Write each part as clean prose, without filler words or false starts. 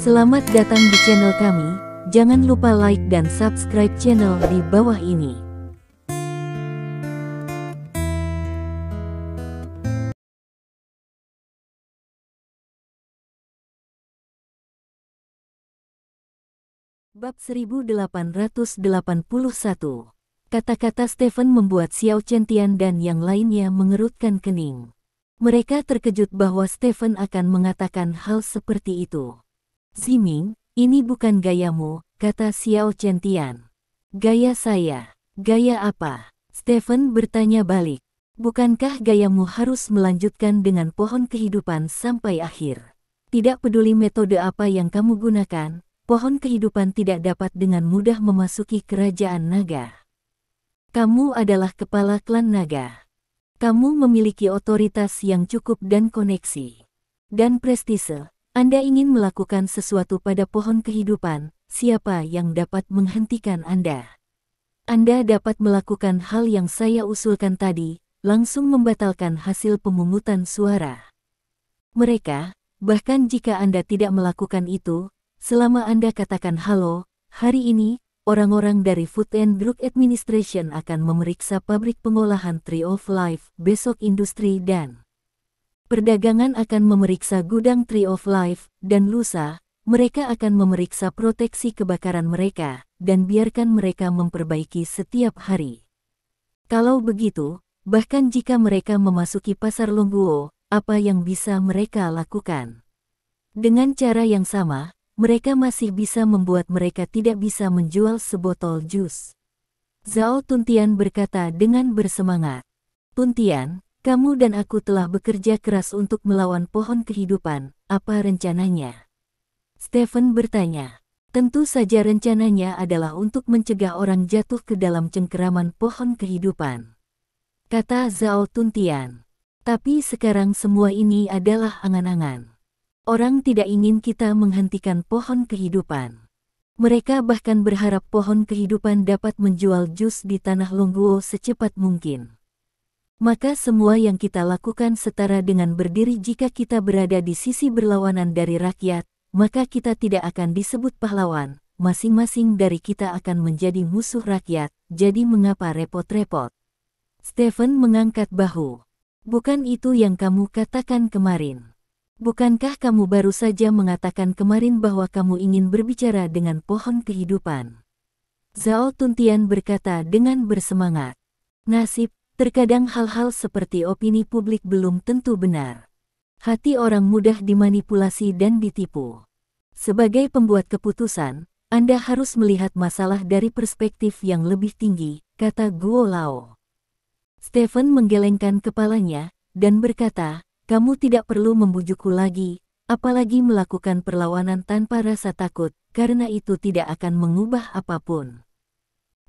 Selamat datang di channel kami, jangan lupa like dan subscribe channel di bawah ini. Bab 1881. Kata-kata Stephen membuat Xiao Chentian dan yang lainnya mengerutkan kening. Mereka terkejut bahwa Stephen akan mengatakan hal seperti itu. "Ziming, ini bukan gayamu," kata Xiao Chentian. "Gaya saya." "Gaya apa?" Stephen bertanya balik. "Bukankah gayamu harus melanjutkan dengan pohon kehidupan sampai akhir? Tidak peduli metode apa yang kamu gunakan, pohon kehidupan tidak dapat dengan mudah memasuki kerajaan naga. Kamu adalah kepala klan naga. Kamu memiliki otoritas yang cukup dan koneksi. Dan prestise. Anda ingin melakukan sesuatu pada pohon kehidupan, siapa yang dapat menghentikan Anda? Anda dapat melakukan hal yang saya usulkan tadi, langsung membatalkan hasil pemungutan suara. Mereka, bahkan jika Anda tidak melakukan itu, selama Anda katakan halo, hari ini, orang-orang dari Food and Drug Administration akan memeriksa pabrik pengolahan Tree of Life, besok industri dan perdagangan akan memeriksa gudang Tree of Life, dan lusa, mereka akan memeriksa proteksi kebakaran mereka, dan biarkan mereka memperbaiki setiap hari. Kalau begitu, bahkan jika mereka memasuki pasar Longguo, apa yang bisa mereka lakukan? Dengan cara yang sama, mereka masih bisa membuat mereka tidak bisa menjual sebotol jus." Zhao Tuntian berkata dengan bersemangat. "Tuntian, kamu dan aku telah bekerja keras untuk melawan pohon kehidupan, apa rencananya?" Stephen bertanya. "Tentu saja rencananya adalah untuk mencegah orang jatuh ke dalam cengkeraman pohon kehidupan," kata Zhao Tuntian. "Tapi sekarang semua ini adalah angan-angan. Orang tidak ingin kita menghentikan pohon kehidupan. Mereka bahkan berharap pohon kehidupan dapat menjual jus di tanah Longguo secepat mungkin. Maka semua yang kita lakukan setara dengan berdiri jika kita berada di sisi berlawanan dari rakyat, maka kita tidak akan disebut pahlawan, masing-masing dari kita akan menjadi musuh rakyat, jadi mengapa repot-repot?" Stephen mengangkat bahu. "Bukan itu yang kamu katakan kemarin. Bukankah kamu baru saja mengatakan kemarin bahwa kamu ingin berbicara dengan pohon kehidupan?" Zhao Tuntian berkata dengan bersemangat. "Nasib, terkadang hal-hal seperti opini publik belum tentu benar. Hati orang mudah dimanipulasi dan ditipu. Sebagai pembuat keputusan, Anda harus melihat masalah dari perspektif yang lebih tinggi," kata Guo Lao. Stephen menggelengkan kepalanya, dan berkata, "Kamu tidak perlu membujukku lagi, apalagi melakukan perlawanan tanpa rasa takut, karena itu tidak akan mengubah apapun."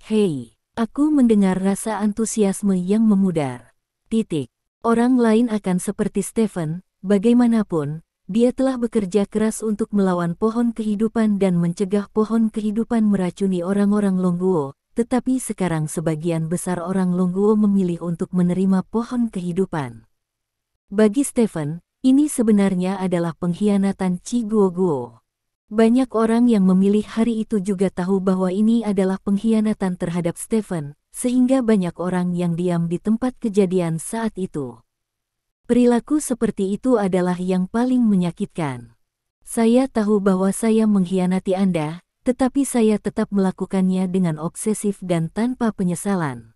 "Hei, aku mendengar rasa antusiasme yang memudar. Orang lain akan seperti Stephen, bagaimanapun, dia telah bekerja keras untuk melawan pohon kehidupan dan mencegah pohon kehidupan meracuni orang-orang Longguo, tetapi sekarang sebagian besar orang Longguo memilih untuk menerima pohon kehidupan. Bagi Stephen, ini sebenarnya adalah pengkhianatan Chi Guo. Banyak orang yang memilih hari itu juga tahu bahwa ini adalah pengkhianatan terhadap Stephen, sehingga banyak orang yang diam di tempat kejadian saat itu. Perilaku seperti itu adalah yang paling menyakitkan. Saya tahu bahwa saya mengkhianati Anda, tetapi saya tetap melakukannya dengan obsesif dan tanpa penyesalan."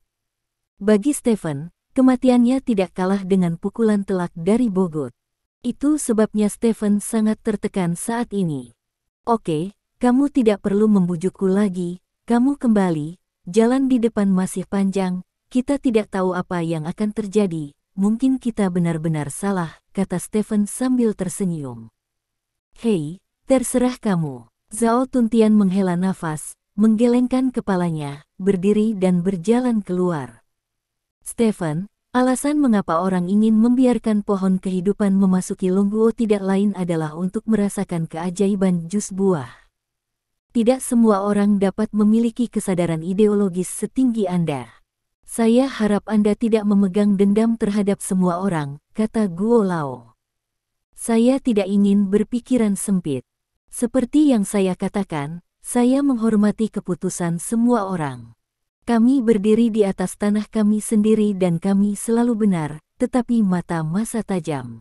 Bagi Stephen, kematiannya tidak kalah dengan pukulan telak dari Bogut. Itu sebabnya Stephen sangat tertekan saat ini. "Oke, kamu tidak perlu membujukku lagi, kamu kembali, jalan di depan masih panjang, kita tidak tahu apa yang akan terjadi, mungkin kita benar-benar salah," kata Stephen sambil tersenyum. "Hei, terserah kamu." Zhao Tuntian menghela nafas, menggelengkan kepalanya, berdiri dan berjalan keluar. "Stephen, alasan mengapa orang ingin membiarkan pohon kehidupan memasuki Longguo tidak lain adalah untuk merasakan keajaiban jus buah. Tidak semua orang dapat memiliki kesadaran ideologis setinggi Anda. Saya harap Anda tidak memegang dendam terhadap semua orang," kata Guo Lao. "Saya tidak ingin berpikiran sempit. Seperti yang saya katakan, saya menghormati keputusan semua orang. Kami berdiri di atas tanah kami sendiri dan kami selalu benar, tetapi masa tajam.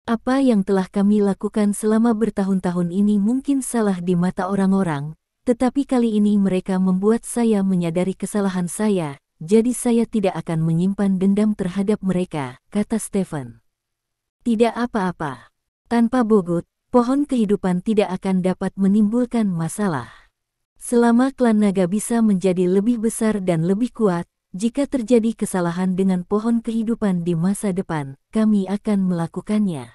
Apa yang telah kami lakukan selama bertahun-tahun ini mungkin salah di mata orang-orang, tetapi kali ini mereka membuat saya menyadari kesalahan saya, jadi saya tidak akan menyimpan dendam terhadap mereka, kata Stephen. Tidak apa-apa. Tanpa Bogut, pohon kehidupan tidak akan dapat menimbulkan masalah. Selama klan naga bisa menjadi lebih besar dan lebih kuat, jika terjadi kesalahan dengan pohon kehidupan di masa depan, kami akan melakukannya.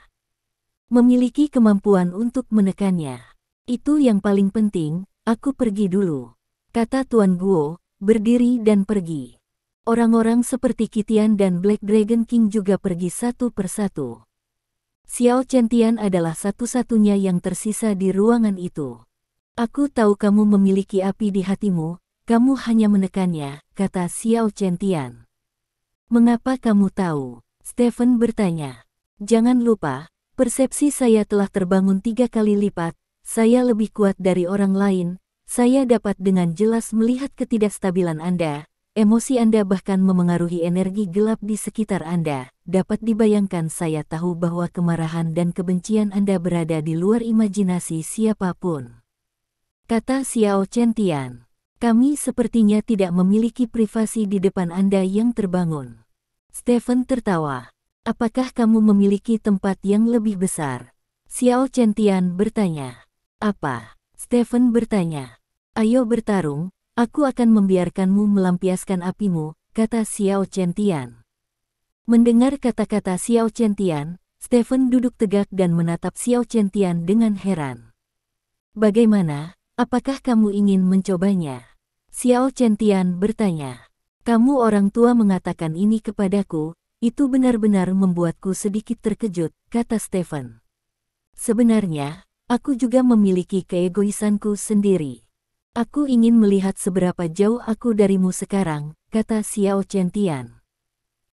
Memiliki kemampuan untuk menekannya. Itu yang paling penting, aku pergi dulu, kata Tuan Guo, berdiri dan pergi. Orang-orang seperti Kitian dan Black Dragon King juga pergi satu persatu. Xiao Chentian adalah satu-satunya yang tersisa di ruangan itu. Aku tahu kamu memiliki api di hatimu, kamu hanya menekannya, kata Xiao Chentian. Mengapa kamu tahu? Stephen bertanya. Jangan lupa, persepsi saya telah terbangun 3 kali lipat, saya lebih kuat dari orang lain, saya dapat dengan jelas melihat ketidakstabilan Anda, emosi Anda bahkan memengaruhi energi gelap di sekitar Anda, dapat dibayangkan saya tahu bahwa kemarahan dan kebencian Anda berada di luar imajinasi siapapun. Kata Xiao Chentian, kami sepertinya tidak memiliki privasi di depan Anda yang terbangun. Stephen tertawa. Apakah kamu memiliki tempat yang lebih besar? Xiao Chentian bertanya. Apa? Stephen bertanya. Ayo bertarung, aku akan membiarkanmu melampiaskan apimu, kata Xiao Chentian. Mendengar kata-kata Xiao Chentian, Stephen duduk tegak dan menatap Xiao Chentian dengan heran. Bagaimana? Apakah kamu ingin mencobanya? Xiao Chentian bertanya. Kamu orang tua mengatakan ini kepadaku, itu benar-benar membuatku sedikit terkejut, kata Stephen. Sebenarnya, aku juga memiliki keegoisanku sendiri. Aku ingin melihat seberapa jauh aku darimu sekarang, kata Xiao Chentian.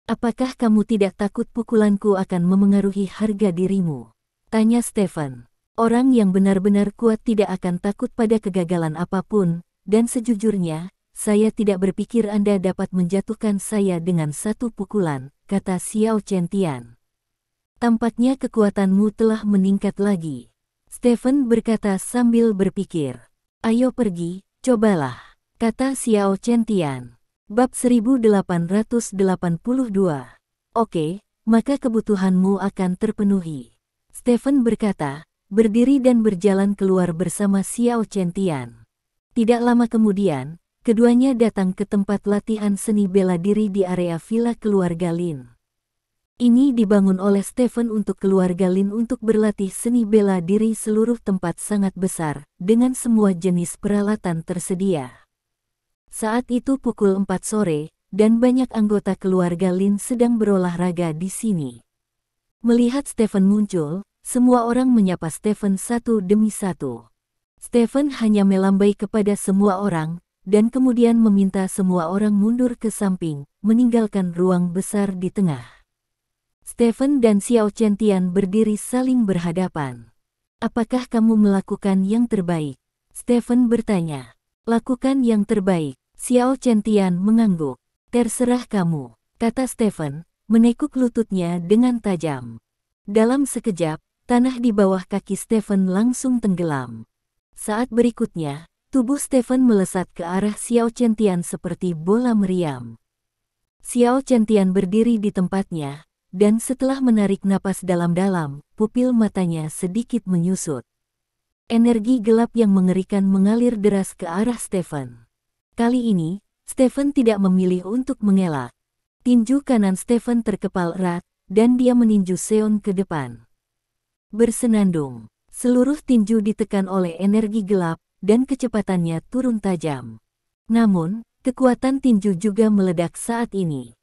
Apakah kamu tidak takut pukulanku akan memengaruhi harga dirimu? Tanya Stephen. Orang yang benar-benar kuat tidak akan takut pada kegagalan apapun, dan sejujurnya, saya tidak berpikir Anda dapat menjatuhkan saya dengan satu pukulan, kata Xiao Chentian. Tampaknya kekuatanmu telah meningkat lagi. Stephen berkata sambil berpikir. Ayo pergi, cobalah, kata Xiao Chentian. Bab 1882. Oke, maka kebutuhanmu akan terpenuhi. Stephen berkata, berdiri dan berjalan keluar bersama Xiao Chentian. Tidak lama kemudian, keduanya datang ke tempat latihan seni bela diri di area villa keluarga Lin. Ini dibangun oleh Stephen untuk keluarga Lin untuk berlatih seni bela diri. Seluruh tempat sangat besar, dengan semua jenis peralatan tersedia. Saat itu pukul 4 sore, dan banyak anggota keluarga Lin sedang berolahraga di sini. Melihat Stephen muncul, semua orang menyapa Stephen satu demi satu. Stephen hanya melambai kepada semua orang, dan kemudian meminta semua orang mundur ke samping, meninggalkan ruang besar di tengah. Stephen dan Xiao Chentian berdiri saling berhadapan. Apakah kamu melakukan yang terbaik? Stephen bertanya. Lakukan yang terbaik. Xiao Chentian mengangguk. Terserah kamu, kata Stephen, menekuk lututnya dengan tajam. Dalam sekejap, tanah di bawah kaki Stephen langsung tenggelam. Saat berikutnya, tubuh Stephen melesat ke arah Xiao Chentian seperti bola meriam. Xiao Chentian berdiri di tempatnya, dan setelah menarik napas dalam-dalam, pupil matanya sedikit menyusut. Energi gelap yang mengerikan mengalir deras ke arah Stephen. Kali ini, Stephen tidak memilih untuk mengelak. Tinju kanan Stephen terkepal erat, dan dia meninju Seon ke depan. Bersenandung, seluruh tinju ditekan oleh energi gelap, dan kecepatannya turun tajam. Namun, kekuatan tinju juga meledak saat ini.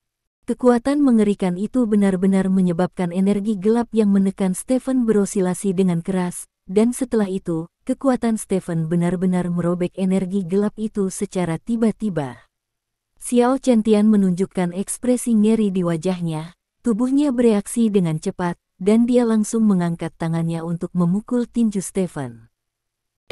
Kekuatan mengerikan itu benar-benar menyebabkan energi gelap yang menekan Stephen berosilasi dengan keras, dan setelah itu, kekuatan Stephen benar-benar merobek energi gelap itu secara tiba-tiba. Xiao Chentian menunjukkan ekspresi ngeri di wajahnya, tubuhnya bereaksi dengan cepat, dan dia langsung mengangkat tangannya untuk memukul tinju Stephen.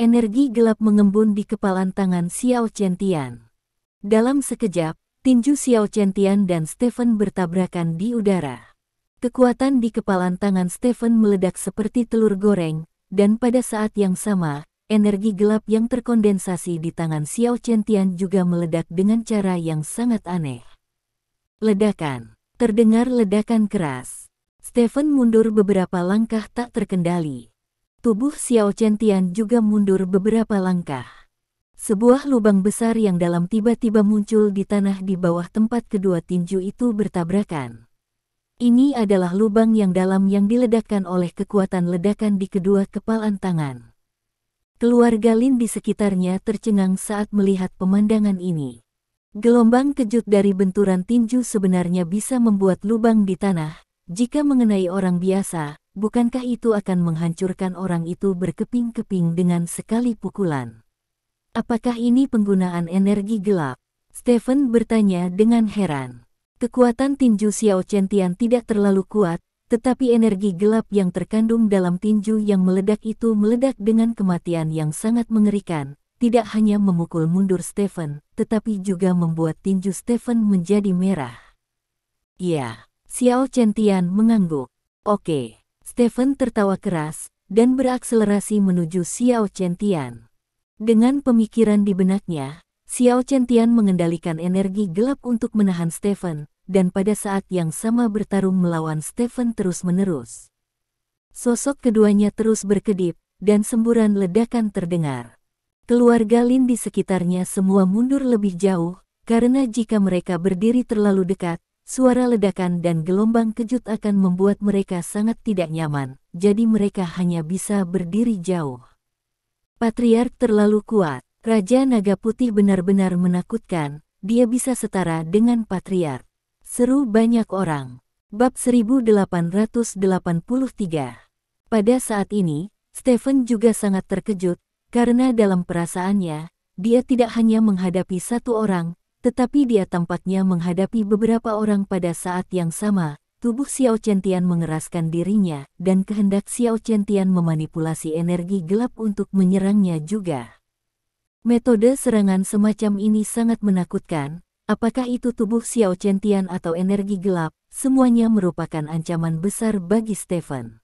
Energi gelap mengembun di kepalan tangan Xiao Qiantian. Dalam sekejap, tinju Xiao Qiantian dan Stephen bertabrakan di udara. Kekuatan di kepalan tangan Stephen meledak seperti telur goreng, dan pada saat yang sama, energi gelap yang terkondensasi di tangan Xiao Qiantian juga meledak dengan cara yang sangat aneh. Ledakan. Terdengar ledakan keras. Stephen mundur beberapa langkah tak terkendali. Tubuh Xiao Qiantian juga mundur beberapa langkah. Sebuah lubang besar yang dalam tiba-tiba muncul di tanah di bawah tempat kedua tinju itu bertabrakan. Ini adalah lubang yang dalam yang diledakkan oleh kekuatan ledakan di kedua kepalan tangan. Keluarga Lin di sekitarnya tercengang saat melihat pemandangan ini. Gelombang kejut dari benturan tinju sebenarnya bisa membuat lubang di tanah. Jika mengenai orang biasa, bukankah itu akan menghancurkan orang itu berkeping-keping dengan sekali pukulan? Apakah ini penggunaan energi gelap? Stephen bertanya dengan heran. Kekuatan tinju Xiao Qiantian tidak terlalu kuat, tetapi energi gelap yang terkandung dalam tinju yang meledak itu meledak dengan kematian yang sangat mengerikan, tidak hanya memukul mundur Stephen, tetapi juga membuat tinju Stephen menjadi merah. Ya. Xiao Qiantian mengangguk. Oke. Stephen tertawa keras, dan berakselerasi menuju Xiao Qiantian. Dengan pemikiran di benaknya, Xiao Qiantian mengendalikan energi gelap untuk menahan Stephen, dan pada saat yang sama bertarung melawan Stephen terus-menerus. Sosok keduanya terus berkedip, dan semburan ledakan terdengar. Keluarga Lin di sekitarnya semua mundur lebih jauh, karena jika mereka berdiri terlalu dekat, suara ledakan dan gelombang kejut akan membuat mereka sangat tidak nyaman, jadi mereka hanya bisa berdiri jauh. Patriark terlalu kuat. Raja Naga Putih benar-benar menakutkan, dia bisa setara dengan Patriark. Seru banyak orang. Bab 1883. Pada saat ini, Stephen juga sangat terkejut, karena dalam perasaannya, dia tidak hanya menghadapi satu orang, tetapi dia tampaknya menghadapi beberapa orang pada saat yang sama. Tubuh Xiao Qiantian mengeraskan dirinya, dan kehendak Xiao Qiantian memanipulasi energi gelap untuk menyerangnya juga. Metode serangan semacam ini sangat menakutkan. Apakah itu tubuh Xiao Qiantian atau energi gelap, semuanya merupakan ancaman besar bagi Stephen.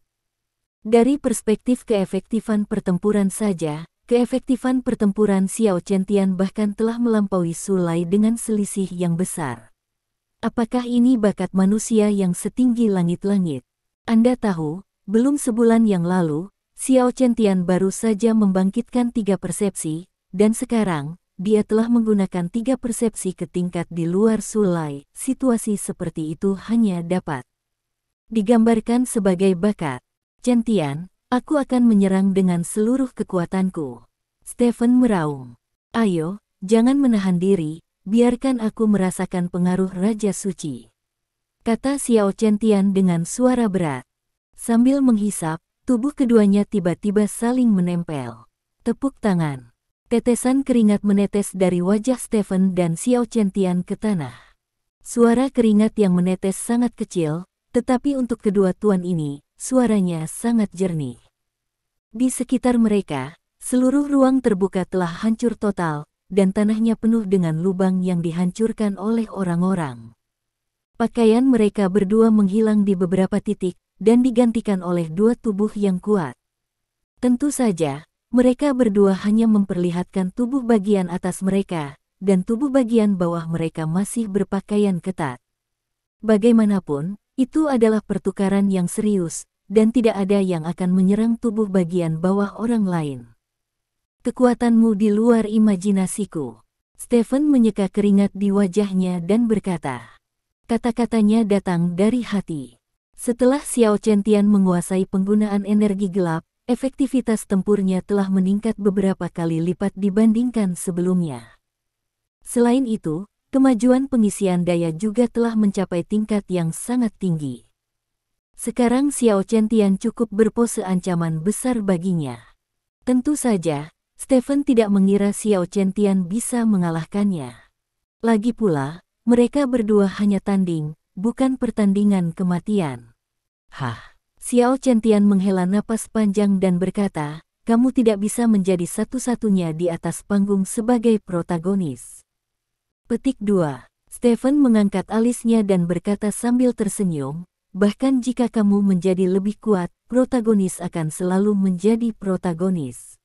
Dari perspektif keefektifan pertempuran saja, keefektifan pertempuran Xiao Qiantian bahkan telah melampaui Su Lei dengan selisih yang besar. Apakah ini bakat manusia yang setinggi langit-langit? Anda tahu, belum sebulan yang lalu, Xiao Qiantian baru saja membangkitkan 3 persepsi, dan sekarang, dia telah menggunakan 3 persepsi ke tingkat di luar Su Lei. Situasi seperti itu hanya dapat digambarkan sebagai bakat. Qiantian, aku akan menyerang dengan seluruh kekuatanku. Stephen meraung. Ayo, jangan menahan diri, biarkan aku merasakan pengaruh Raja Suci. Kata Xiao Qiantian dengan suara berat. Sambil menghisap, tubuh keduanya tiba-tiba saling menempel. Tepuk tangan. Tetesan keringat menetes dari wajah Stephen dan Xiao Qiantian ke tanah. Suara keringat yang menetes sangat kecil, tetapi untuk kedua tuan ini, suaranya sangat jernih. Di sekitar mereka, seluruh ruang terbuka telah hancur total, dan tanahnya penuh dengan lubang yang dihancurkan oleh orang-orang. Pakaian mereka berdua menghilang di beberapa titik, dan digantikan oleh 2 tubuh yang kuat. Tentu saja, mereka berdua hanya memperlihatkan tubuh bagian atas mereka, dan tubuh bagian bawah mereka masih berpakaian ketat. Bagaimanapun, itu adalah pertukaran yang serius, dan tidak ada yang akan menyerang tubuh bagian bawah orang lain. Kekuatanmu di luar imajinasiku. Stephen menyeka keringat di wajahnya dan berkata. Kata-katanya datang dari hati. Setelah Xiao Qiantian menguasai penggunaan energi gelap, efektivitas tempurnya telah meningkat beberapa kali lipat dibandingkan sebelumnya. Selain itu, kemajuan pengisian daya juga telah mencapai tingkat yang sangat tinggi. Sekarang Xiao Qiantian cukup berpose ancaman besar baginya. Tentu saja, Stephen tidak mengira Xiao Qiantian bisa mengalahkannya. Lagi pula, mereka berdua hanya tanding, bukan pertandingan kematian. Xiao Qiantian menghela napas panjang dan berkata, kamu tidak bisa menjadi satu-satunya di atas panggung sebagai protagonis. Petik 2. Stephen mengangkat alisnya dan berkata sambil tersenyum, bahkan jika kamu menjadi lebih kuat, protagonis akan selalu menjadi protagonis.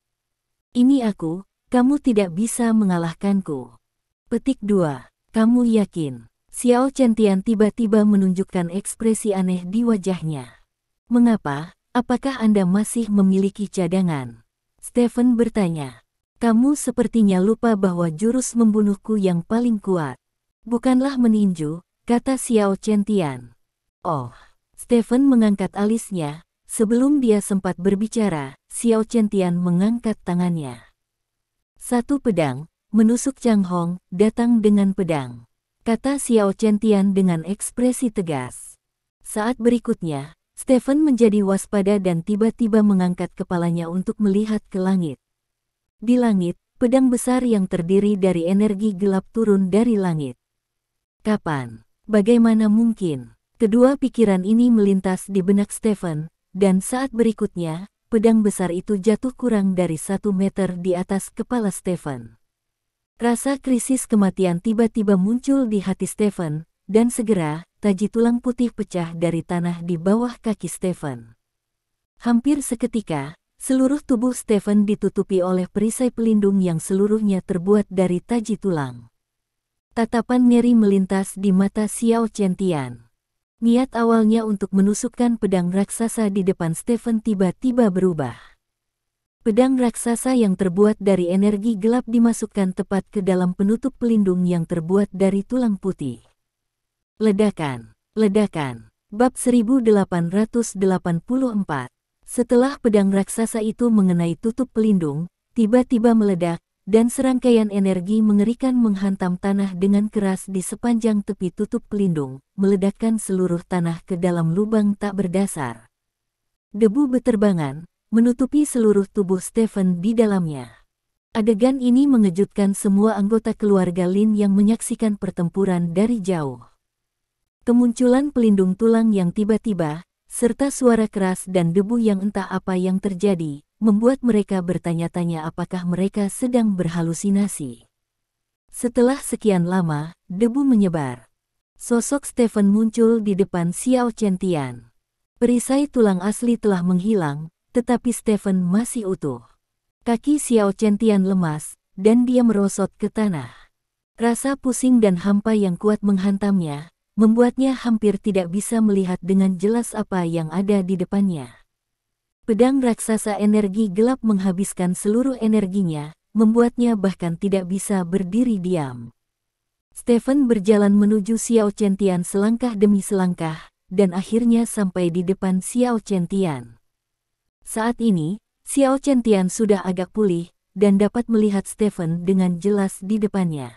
Ini aku, kamu tidak bisa mengalahkanku. Petik 2. Kamu yakin? Xiao Qiantian tiba-tiba menunjukkan ekspresi aneh di wajahnya. Mengapa? Apakah Anda masih memiliki cadangan? Stephen bertanya. Kamu sepertinya lupa bahwa jurus membunuhku yang paling kuat bukanlah meninju, kata Xiao Qiantian. Oh. Stephen mengangkat alisnya. Sebelum dia sempat berbicara, Xiao Qiantian mengangkat tangannya. Satu pedang, menusuk Chang Hong, datang dengan pedang, kata Xiao Qiantian dengan ekspresi tegas. Saat berikutnya, Stephen menjadi waspada dan tiba-tiba mengangkat kepalanya untuk melihat ke langit. Di langit, pedang besar yang terdiri dari energi gelap turun dari langit. Kapan? Bagaimana mungkin? Kedua pikiran ini melintas di benak Stephen, dan saat berikutnya, pedang besar itu jatuh kurang dari 1 meter di atas kepala Stephen. Rasa krisis kematian tiba-tiba muncul di hati Stephen, dan segera, taji tulang putih pecah dari tanah di bawah kaki Stephen. Hampir seketika, seluruh tubuh Stephen ditutupi oleh perisai pelindung yang seluruhnya terbuat dari taji tulang. Tatapan ngeri melintas di mata Xiao Qiantian. Niat awalnya untuk menusukkan pedang raksasa di depan Stephen tiba-tiba berubah. Pedang raksasa yang terbuat dari energi gelap dimasukkan tepat ke dalam penutup pelindung yang terbuat dari tulang putih. Ledakan. Bab 1884. Setelah pedang raksasa itu mengenai tutup pelindung, tiba-tiba meledak, dan serangkaian energi mengerikan menghantam tanah dengan keras di sepanjang tepi tutup pelindung, meledakkan seluruh tanah ke dalam lubang tak berdasar. Debu beterbangan, menutupi seluruh tubuh Stephen di dalamnya. Adegan ini mengejutkan semua anggota keluarga Lin yang menyaksikan pertempuran dari jauh. Kemunculan pelindung tulang yang tiba-tiba, serta suara keras dan debu yang entah apa yang terjadi, membuat mereka bertanya-tanya apakah mereka sedang berhalusinasi. Setelah sekian lama, debu menyebar. Sosok Stephen muncul di depan Xiao Qiantian. Perisai tulang asli telah menghilang, tetapi Stephen masih utuh. Kaki Xiao Qiantian lemas, dan dia merosot ke tanah. Rasa pusing dan hampa yang kuat menghantamnya, membuatnya hampir tidak bisa melihat dengan jelas apa yang ada di depannya. Pedang raksasa energi gelap menghabiskan seluruh energinya, membuatnya bahkan tidak bisa berdiri diam. Stephen berjalan menuju Xiao Qiantian selangkah demi selangkah, dan akhirnya sampai di depan Xiao Qiantian. Saat ini, Xiao Qiantian sudah agak pulih, dan dapat melihat Stephen dengan jelas di depannya.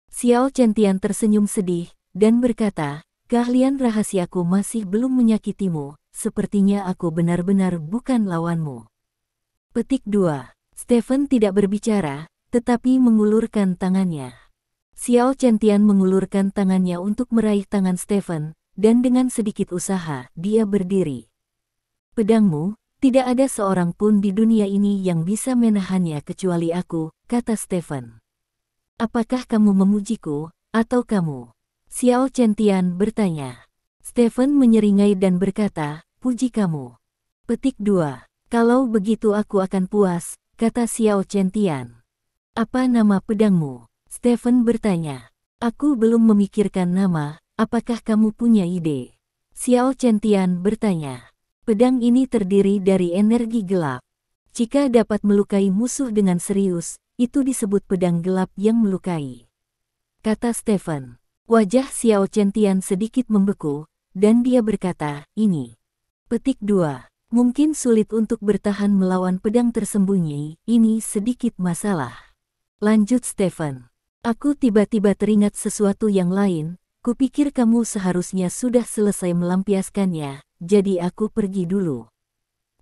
Xiao Qiantian tersenyum sedih, dan berkata, keahlian rahasiaku masih belum menyakitimu, sepertinya aku benar-benar bukan lawanmu. Petik 2. Stephen tidak berbicara, tetapi mengulurkan tangannya. Xiao Qiantian mengulurkan tangannya untuk meraih tangan Stephen, dan dengan sedikit usaha, dia berdiri. Pedangmu, tidak ada seorang pun di dunia ini yang bisa menahannya kecuali aku, kata Stephen. Apakah kamu memujiku, atau kamu? Xiao Qiantian bertanya. Stephen menyeringai dan berkata, puji kamu. Petik 2. Kalau begitu aku akan puas, kata Xiao Qiantian. Apa nama pedangmu? Stephen bertanya. Aku belum memikirkan nama, apakah kamu punya ide? Xiao Qiantian bertanya. Pedang ini terdiri dari energi gelap. Jika dapat melukai musuh dengan serius, itu disebut pedang gelap yang melukai, kata Stephen. Wajah Xiao Qiantian sedikit membeku, dan dia berkata, ini. Petik 2. Mungkin sulit untuk bertahan melawan pedang tersembunyi, ini sedikit masalah. Lanjut Stephen. Aku tiba-tiba teringat sesuatu yang lain, kupikir kamu seharusnya sudah selesai melampiaskannya, jadi aku pergi dulu.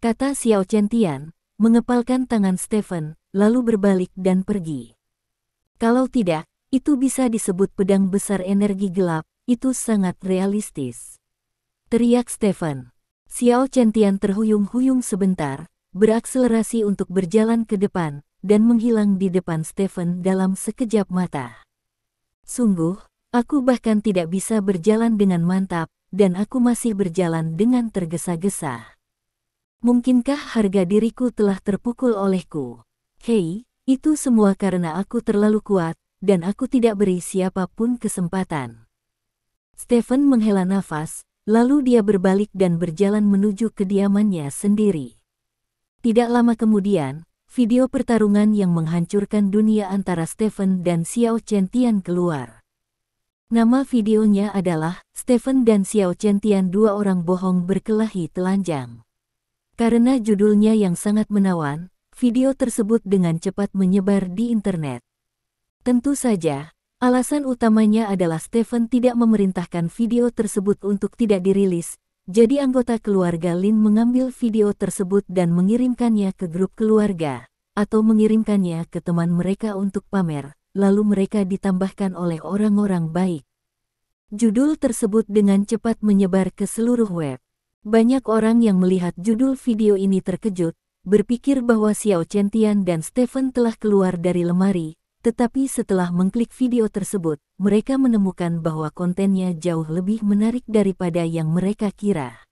Kata Xiao Qiantian, mengepalkan tangan Stephen, lalu berbalik dan pergi. Kalau tidak, itu bisa disebut pedang besar energi gelap, itu sangat realistis. Teriak Stephen. Xiao Qiantian terhuyung-huyung sebentar, berakselerasi untuk berjalan ke depan, dan menghilang di depan Stephen dalam sekejap mata. Sungguh, aku bahkan tidak bisa berjalan dengan mantap, dan aku masih berjalan dengan tergesa-gesa. Mungkinkah harga diriku telah terpukul olehku? Hei, itu semua karena aku terlalu kuat, dan aku tidak beri siapapun kesempatan. Stephen menghela nafas, lalu dia berbalik dan berjalan menuju kediamannya sendiri. Tidak lama kemudian, video pertarungan yang menghancurkan dunia antara Stephen dan Xiao Chen-Tian keluar. Nama videonya adalah Stephen dan Xiao Chen-Tian, dua orang bohong berkelahi telanjang. Karena judulnya yang sangat menawan, video tersebut dengan cepat menyebar di internet. Tentu saja, alasan utamanya adalah Stephen tidak memerintahkan video tersebut untuk tidak dirilis. Jadi anggota keluarga Lin mengambil video tersebut dan mengirimkannya ke grup keluarga, atau mengirimkannya ke teman mereka untuk pamer, lalu mereka ditambahkan oleh orang-orang baik. Judul tersebut dengan cepat menyebar ke seluruh web. Banyak orang yang melihat judul video ini terkejut, berpikir bahwa Xiao Chen-Tian dan Stephen telah keluar dari lemari, tetapi setelah mengklik video tersebut, mereka menemukan bahwa kontennya jauh lebih menarik daripada yang mereka kira.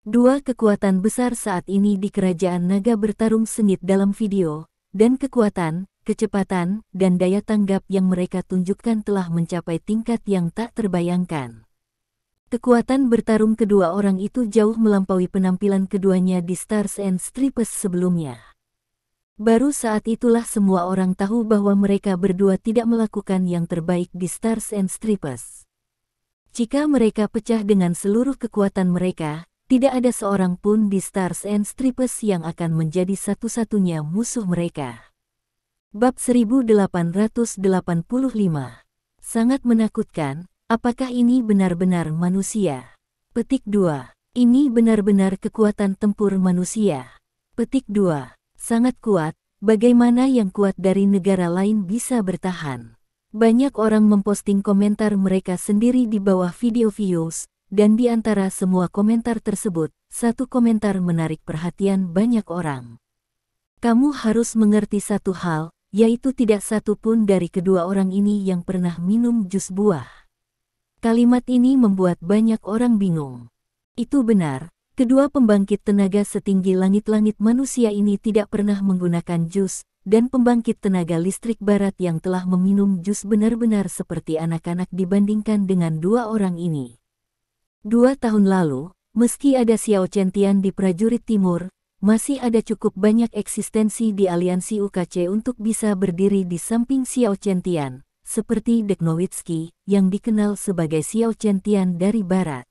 Dua kekuatan besar saat ini di Kerajaan Naga bertarung sengit dalam video, dan kekuatan, kecepatan, dan daya tanggap yang mereka tunjukkan telah mencapai tingkat yang tak terbayangkan. Kekuatan bertarung kedua orang itu jauh melampaui penampilan keduanya di Stars and Stripes sebelumnya. Baru saat itulah semua orang tahu bahwa mereka berdua tidak melakukan yang terbaik di Stars and Stripes. Jika mereka pecah dengan seluruh kekuatan mereka, tidak ada seorang pun di Stars and Stripes yang akan menjadi satu-satunya musuh mereka. Bab 1885. Sangat menakutkan, apakah ini benar-benar manusia? Petik 2. Ini benar-benar kekuatan tempur manusia. Petik 2. Sangat kuat, bagaimana yang kuat dari negara lain bisa bertahan? Banyak orang memposting komentar mereka sendiri di bawah video views, dan di antara semua komentar tersebut, satu komentar menarik perhatian banyak orang. Kamu harus mengerti satu hal, yaitu tidak satu pun dari kedua orang ini yang pernah minum jus buah. Kalimat ini membuat banyak orang bingung. Itu benar. Kedua pembangkit tenaga setinggi langit-langit manusia ini tidak pernah menggunakan jus, dan pembangkit tenaga listrik barat yang telah meminum jus benar-benar seperti anak-anak dibandingkan dengan dua orang ini. 2 tahun lalu, meski ada Xiao Chen-Tian di prajurit timur, masih ada cukup banyak eksistensi di aliansi UKC untuk bisa berdiri di samping Xiao Chen-Tian, seperti Dek Nowitzki, yang dikenal sebagai Xiao Chen-Tian dari barat.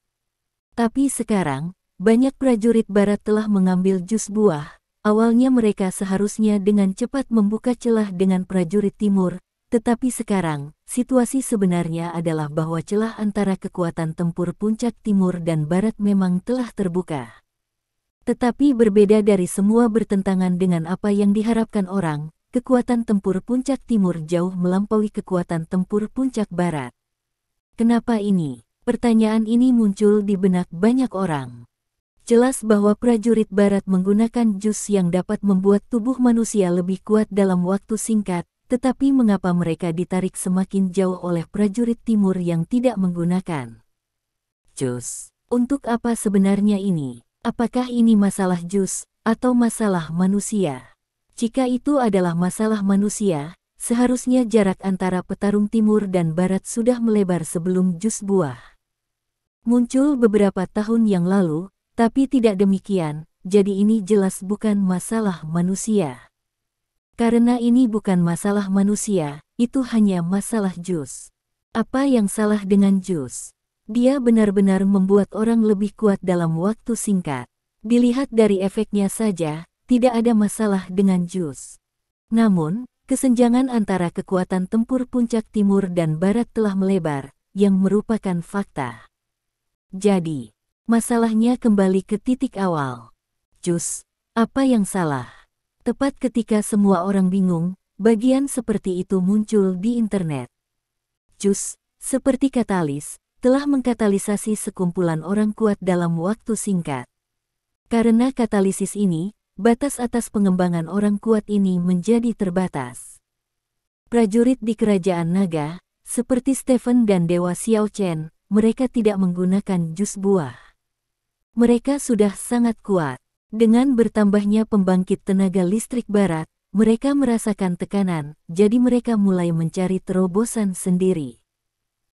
Tapi sekarang, banyak prajurit barat telah mengambil jus buah. Awalnya mereka seharusnya dengan cepat membuka celah dengan prajurit timur, tetapi sekarang, situasi sebenarnya adalah bahwa celah antara kekuatan tempur puncak timur dan barat memang telah terbuka. Tetapi berbeda dari semua bertentangan dengan apa yang diharapkan orang, kekuatan tempur puncak timur jauh melampaui kekuatan tempur puncak barat. Kenapa ini? Pertanyaan ini muncul di benak banyak orang. Jelas bahwa prajurit barat menggunakan jus yang dapat membuat tubuh manusia lebih kuat dalam waktu singkat, tetapi mengapa mereka ditarik semakin jauh oleh prajurit timur yang tidak menggunakan jus? Untuk apa sebenarnya ini? Apakah ini masalah jus, atau masalah manusia? Jika itu adalah masalah manusia, seharusnya jarak antara petarung timur dan barat sudah melebar sebelum jus buah muncul beberapa tahun yang lalu. Tapi tidak demikian, jadi ini jelas bukan masalah manusia. Karena ini bukan masalah manusia, itu hanya masalah jus. Apa yang salah dengan jus? Dia benar-benar membuat orang lebih kuat dalam waktu singkat. Dilihat dari efeknya saja, tidak ada masalah dengan jus. Namun, kesenjangan antara kekuatan tempur puncak timur dan barat telah melebar, yang merupakan fakta. Jadi, masalahnya kembali ke titik awal. Jus, apa yang salah? Tepat ketika semua orang bingung, bagian seperti itu muncul di internet. Jus, seperti katalis, telah mengkatalisasi sekumpulan orang kuat dalam waktu singkat. Karena katalisis ini, batas atas pengembangan orang kuat ini menjadi terbatas. Prajurit di kerajaan naga, seperti Stephen dan Dewa Xiao Chen, mereka tidak menggunakan jus buah. Mereka sudah sangat kuat. Dengan bertambahnya pembangkit tenaga listrik barat, mereka merasakan tekanan, jadi mereka mulai mencari terobosan sendiri.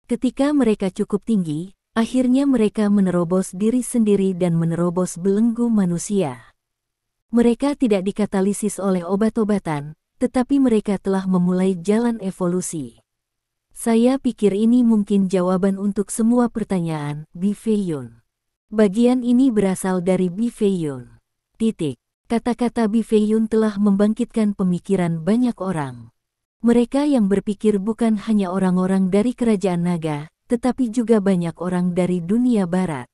Ketika mereka cukup tinggi, akhirnya mereka menerobos diri sendiri dan menerobos belenggu manusia. Mereka tidak dikatalisis oleh obat-obatan, tetapi mereka telah memulai jalan evolusi. Saya pikir ini mungkin jawaban untuk semua pertanyaan, Bi Feiyun. Bagian ini berasal dari Bi Feiyun. Kata-kata Bi Feiyun telah membangkitkan pemikiran banyak orang. Mereka yang berpikir bukan hanya orang-orang dari kerajaan naga, tetapi juga banyak orang dari dunia barat.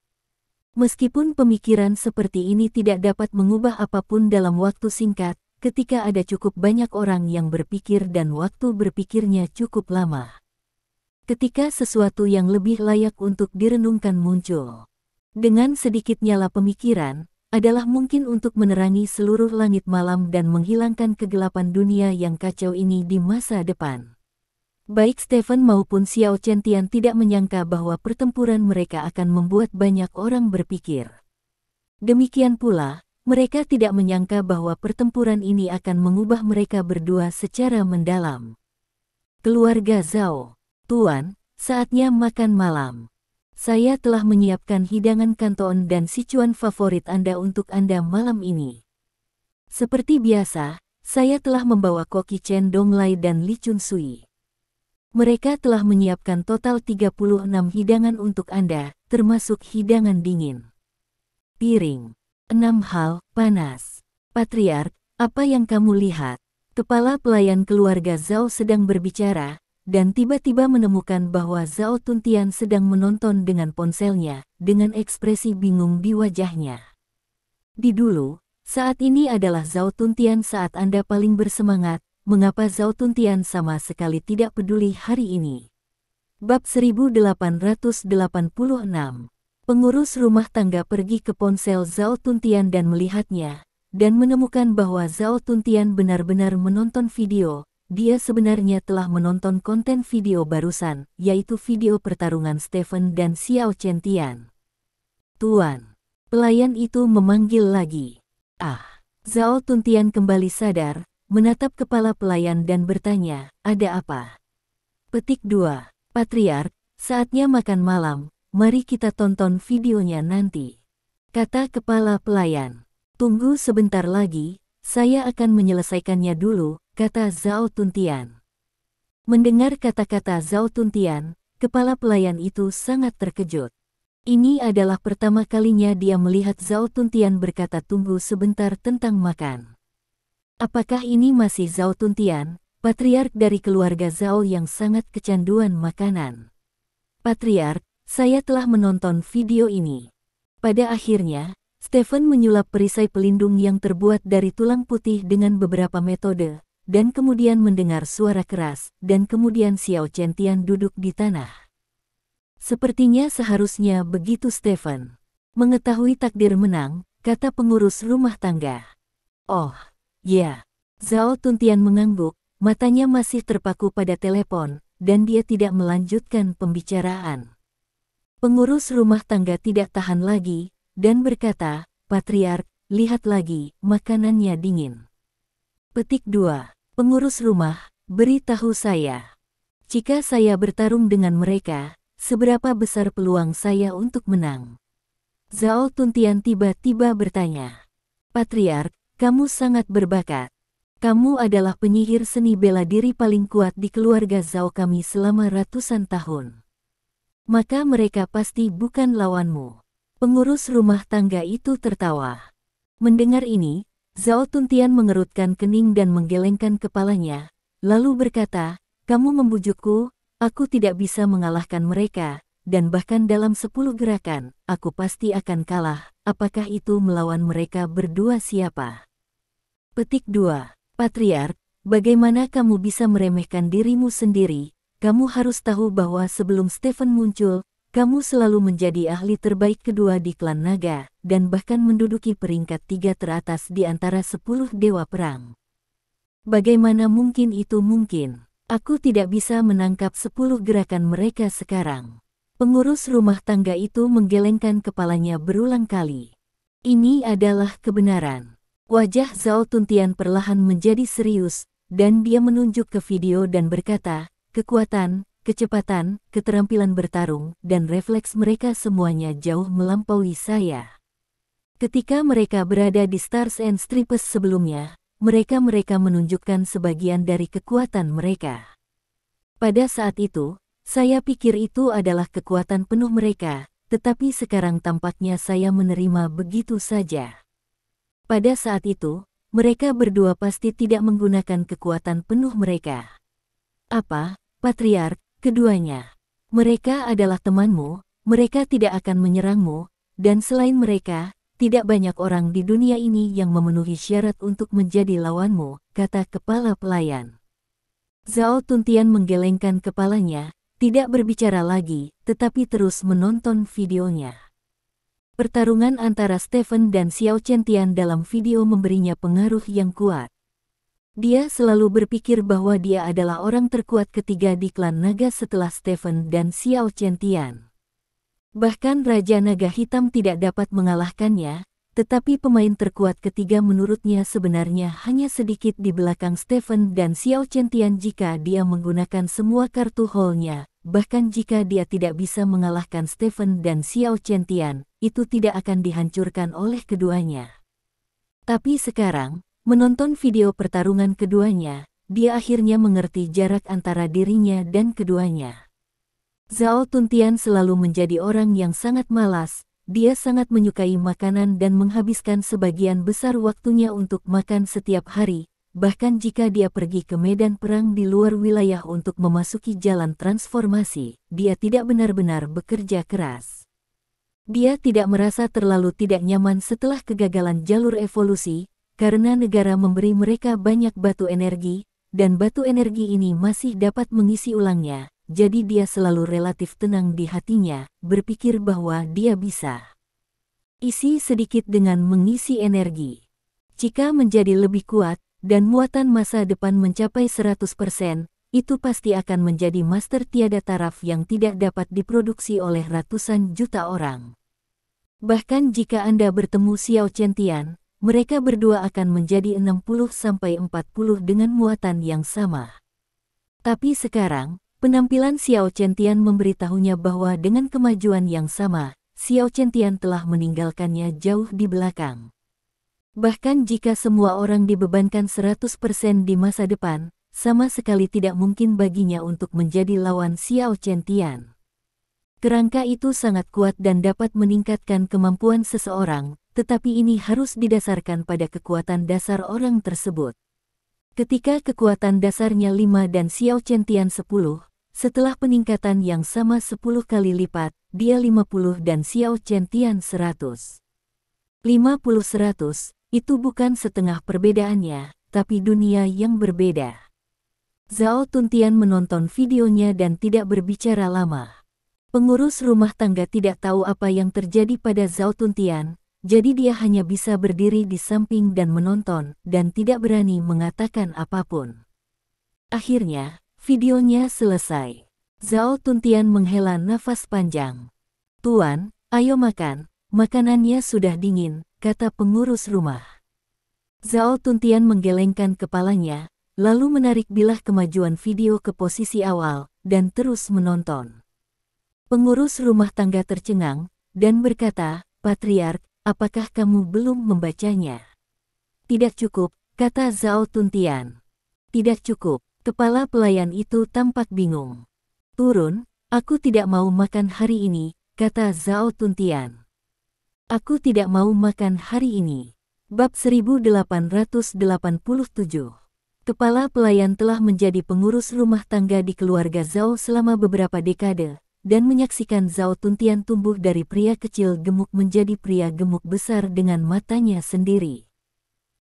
Meskipun pemikiran seperti ini tidak dapat mengubah apapun dalam waktu singkat, ketika ada cukup banyak orang yang berpikir dan waktu berpikirnya cukup lama. Ketika sesuatu yang lebih layak untuk direnungkan muncul. Dengan sedikit nyala pemikiran, adalah mungkin untuk menerangi seluruh langit malam dan menghilangkan kegelapan dunia yang kacau ini di masa depan. Baik Stephen maupun Xiao Chen tidak menyangka bahwa pertempuran mereka akan membuat banyak orang berpikir. Demikian pula, mereka tidak menyangka bahwa pertempuran ini akan mengubah mereka berdua secara mendalam. Keluarga Zhao, Tuan, saatnya makan malam. Saya telah menyiapkan hidangan Kanton dan Sichuan favorit Anda untuk Anda malam ini. Seperti biasa, saya telah membawa koki Chen Donglai dan Li Chun Sui. Mereka telah menyiapkan total 36 hidangan untuk Anda, termasuk hidangan dingin. Piring. 6 hal, panas. Patriark, apa yang kamu lihat? Kepala pelayan keluarga Zhao sedang berbicara, dan tiba-tiba menemukan bahwa Zhao Tuntian sedang menonton dengan ponselnya, dengan ekspresi bingung di wajahnya. Di dulu, saat ini adalah Zhao Tuntian saat Anda paling bersemangat, mengapa Zhao Tuntian sama sekali tidak peduli hari ini? Bab 1886. Pengurus rumah tangga pergi ke ponsel Zhao Tuntian dan melihatnya, dan menemukan bahwa Zhao Tuntian benar-benar menonton video. Dia sebenarnya telah menonton konten video barusan, yaitu video pertarungan Stephen dan Xiao Chen. Tuan. Pelayan itu memanggil lagi. Zhao Tuntian kembali sadar, menatap kepala pelayan dan bertanya, ada apa? Petik 2. Patriark, saatnya makan malam, mari kita tonton videonya nanti. Kata kepala pelayan. Tunggu sebentar lagi, saya akan menyelesaikannya dulu, kata Zhao Tuntian. Mendengar kata-kata Zhao Tuntian, kepala pelayan itu sangat terkejut. Ini adalah pertama kalinya dia melihat Zhao Tuntian berkata tunggu sebentar tentang makan. Apakah ini masih Zhao Tuntian, patriark dari keluarga Zhao yang sangat kecanduan makanan? Patriark, saya telah menonton video ini. Pada akhirnya, Stephen menyulap perisai pelindung yang terbuat dari tulang putih dengan beberapa metode, dan kemudian mendengar suara keras, dan kemudian Xiao Chen duduk di tanah. Sepertinya seharusnya begitu Stephen. Mengetahui takdir menang, kata pengurus rumah tangga. Oh, ya. Zhao Tuntian mengangguk, matanya masih terpaku pada telepon, dan dia tidak melanjutkan pembicaraan. Pengurus rumah tangga tidak tahan lagi, dan berkata, Patriark, lihat lagi, makanannya dingin. Petik 2. Pengurus rumah, beritahu saya. Jika saya bertarung dengan mereka, seberapa besar peluang saya untuk menang? Zhao Tuntian tiba-tiba bertanya. Patriark, kamu sangat berbakat. Kamu adalah penyihir seni bela diri paling kuat di keluarga Zhao kami selama ratusan tahun. Maka mereka pasti bukan lawanmu. Pengurus rumah tangga itu tertawa. Mendengar ini, Zhao Tuntian mengerutkan kening dan menggelengkan kepalanya, lalu berkata, kamu membujukku, aku tidak bisa mengalahkan mereka, dan bahkan dalam 10 gerakan, aku pasti akan kalah, apakah itu melawan mereka berdua siapa? Petik 2. Patriark, bagaimana kamu bisa meremehkan dirimu sendiri? Kamu harus tahu bahwa sebelum Stephen muncul, kamu selalu menjadi ahli terbaik kedua di klan naga, dan bahkan menduduki peringkat 3 teratas di antara 10 dewa perang. Bagaimana mungkin itu mungkin? Aku tidak bisa menangkap 10 gerakan mereka sekarang. Pengurus rumah tangga itu menggelengkan kepalanya berulang kali. Ini adalah kebenaran. Wajah Zhao Tuntian perlahan menjadi serius, dan dia menunjuk ke video dan berkata, kekuatan, kecepatan, keterampilan bertarung, dan refleks mereka semuanya jauh melampaui saya. Ketika mereka berada di Stars and Stripes sebelumnya, mereka menunjukkan sebagian dari kekuatan mereka. Pada saat itu, saya pikir itu adalah kekuatan penuh mereka, tetapi sekarang tampaknya saya menerima begitu saja. Pada saat itu, mereka berdua pasti tidak menggunakan kekuatan penuh mereka. Apa, Patriark, keduanya? Mereka adalah temanmu, mereka tidak akan menyerangmu, dan selain mereka, tidak banyak orang di dunia ini yang memenuhi syarat untuk menjadi lawanmu, kata kepala pelayan. Zhao Tuntian menggelengkan kepalanya, tidak berbicara lagi, tetapi terus menonton videonya. Pertarungan antara Stephen dan Xiao Qiantian dalam video memberinya pengaruh yang kuat. Dia selalu berpikir bahwa dia adalah orang terkuat ketiga di klan naga setelah Stephen dan Xiao Qiantian. Bahkan Raja Naga Hitam tidak dapat mengalahkannya, tetapi pemain terkuat ketiga menurutnya sebenarnya hanya sedikit di belakang Stephen dan Xiao Qiantian jika dia menggunakan semua kartu haul-nya. Bahkan jika dia tidak bisa mengalahkan Stephen dan Xiao Qiantian, itu tidak akan dihancurkan oleh keduanya. Tapi sekarang, menonton video pertarungan keduanya, dia akhirnya mengerti jarak antara dirinya dan keduanya. Zhao Tuntian selalu menjadi orang yang sangat malas, dia sangat menyukai makanan dan menghabiskan sebagian besar waktunya untuk makan setiap hari, bahkan jika dia pergi ke medan perang di luar wilayah untuk memasuki jalan transformasi, dia tidak benar-benar bekerja keras. Dia tidak merasa terlalu tidak nyaman setelah kegagalan jalur evolusi, karena negara memberi mereka banyak batu energi, dan batu energi ini masih dapat mengisi ulangnya. Jadi dia selalu relatif tenang di hatinya, berpikir bahwa dia bisa isi sedikit dengan mengisi energi. Jika menjadi lebih kuat, dan muatan masa depan mencapai 100%, itu pasti akan menjadi master tiada taraf yang tidak dapat diproduksi oleh ratusan juta orang. Bahkan jika Anda bertemu Xiao Qiantian, mereka berdua akan menjadi 60-40 dengan muatan yang sama. Tapi sekarang, penampilan Xiao Qiantian memberitahunya bahwa dengan kemajuan yang sama, Xiao Qiantian telah meninggalkannya jauh di belakang. Bahkan jika semua orang dibebankan 100% di masa depan, sama sekali tidak mungkin baginya untuk menjadi lawan Xiao Qiantian. Kerangka itu sangat kuat dan dapat meningkatkan kemampuan seseorang, tetapi ini harus didasarkan pada kekuatan dasar orang tersebut. Ketika kekuatan dasarnya 5 dan Xiao Qiantian 10, setelah peningkatan yang sama 10 kali lipat, dia 50 dan Xiao Qiantian 100. 50-100, itu bukan setengah perbedaannya, tapi dunia yang berbeda. Zhao Tuntian menonton videonya dan tidak berbicara lama. Pengurus rumah tangga tidak tahu apa yang terjadi pada Zhao Tuntian, jadi dia hanya bisa berdiri di samping dan menonton, dan tidak berani mengatakan apapun. Akhirnya, videonya selesai. Zhao Tuntian menghela nafas panjang. "Tuan, ayo makan, makanannya sudah dingin," kata pengurus rumah. Zhao Tuntian menggelengkan kepalanya, lalu menarik bilah kemajuan video ke posisi awal, dan terus menonton. Pengurus rumah tangga tercengang, dan berkata, "Patriark, apakah kamu belum membacanya?" "Tidak cukup," kata Zhao Tuntian. "Tidak cukup." Kepala pelayan itu tampak bingung. "Turun, aku tidak mau makan hari ini," kata Zhao Tuntian. "Aku tidak mau makan hari ini." Bab 1887. Kepala pelayan telah menjadi pengurus rumah tangga di keluarga Zhao selama beberapa dekade, dan menyaksikan Zhao Tuntian tumbuh dari pria kecil gemuk menjadi pria gemuk besar dengan matanya sendiri.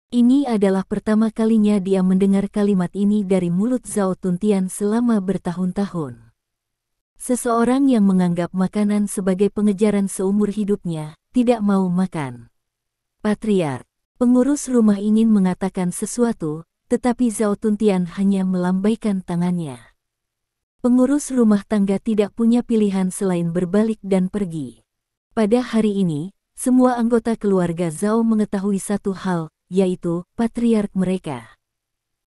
Ini adalah pertama kalinya dia mendengar kalimat ini dari mulut Zhao Tuntian selama bertahun-tahun. Seseorang yang menganggap makanan sebagai pengejaran seumur hidupnya, tidak mau makan. Patriark, pengurus rumah ingin mengatakan sesuatu, tetapi Zhao Tuntian hanya melambaikan tangannya. Pengurus rumah tangga tidak punya pilihan selain berbalik dan pergi. Pada hari ini, semua anggota keluarga Zhao mengetahui satu hal, yaitu patriark mereka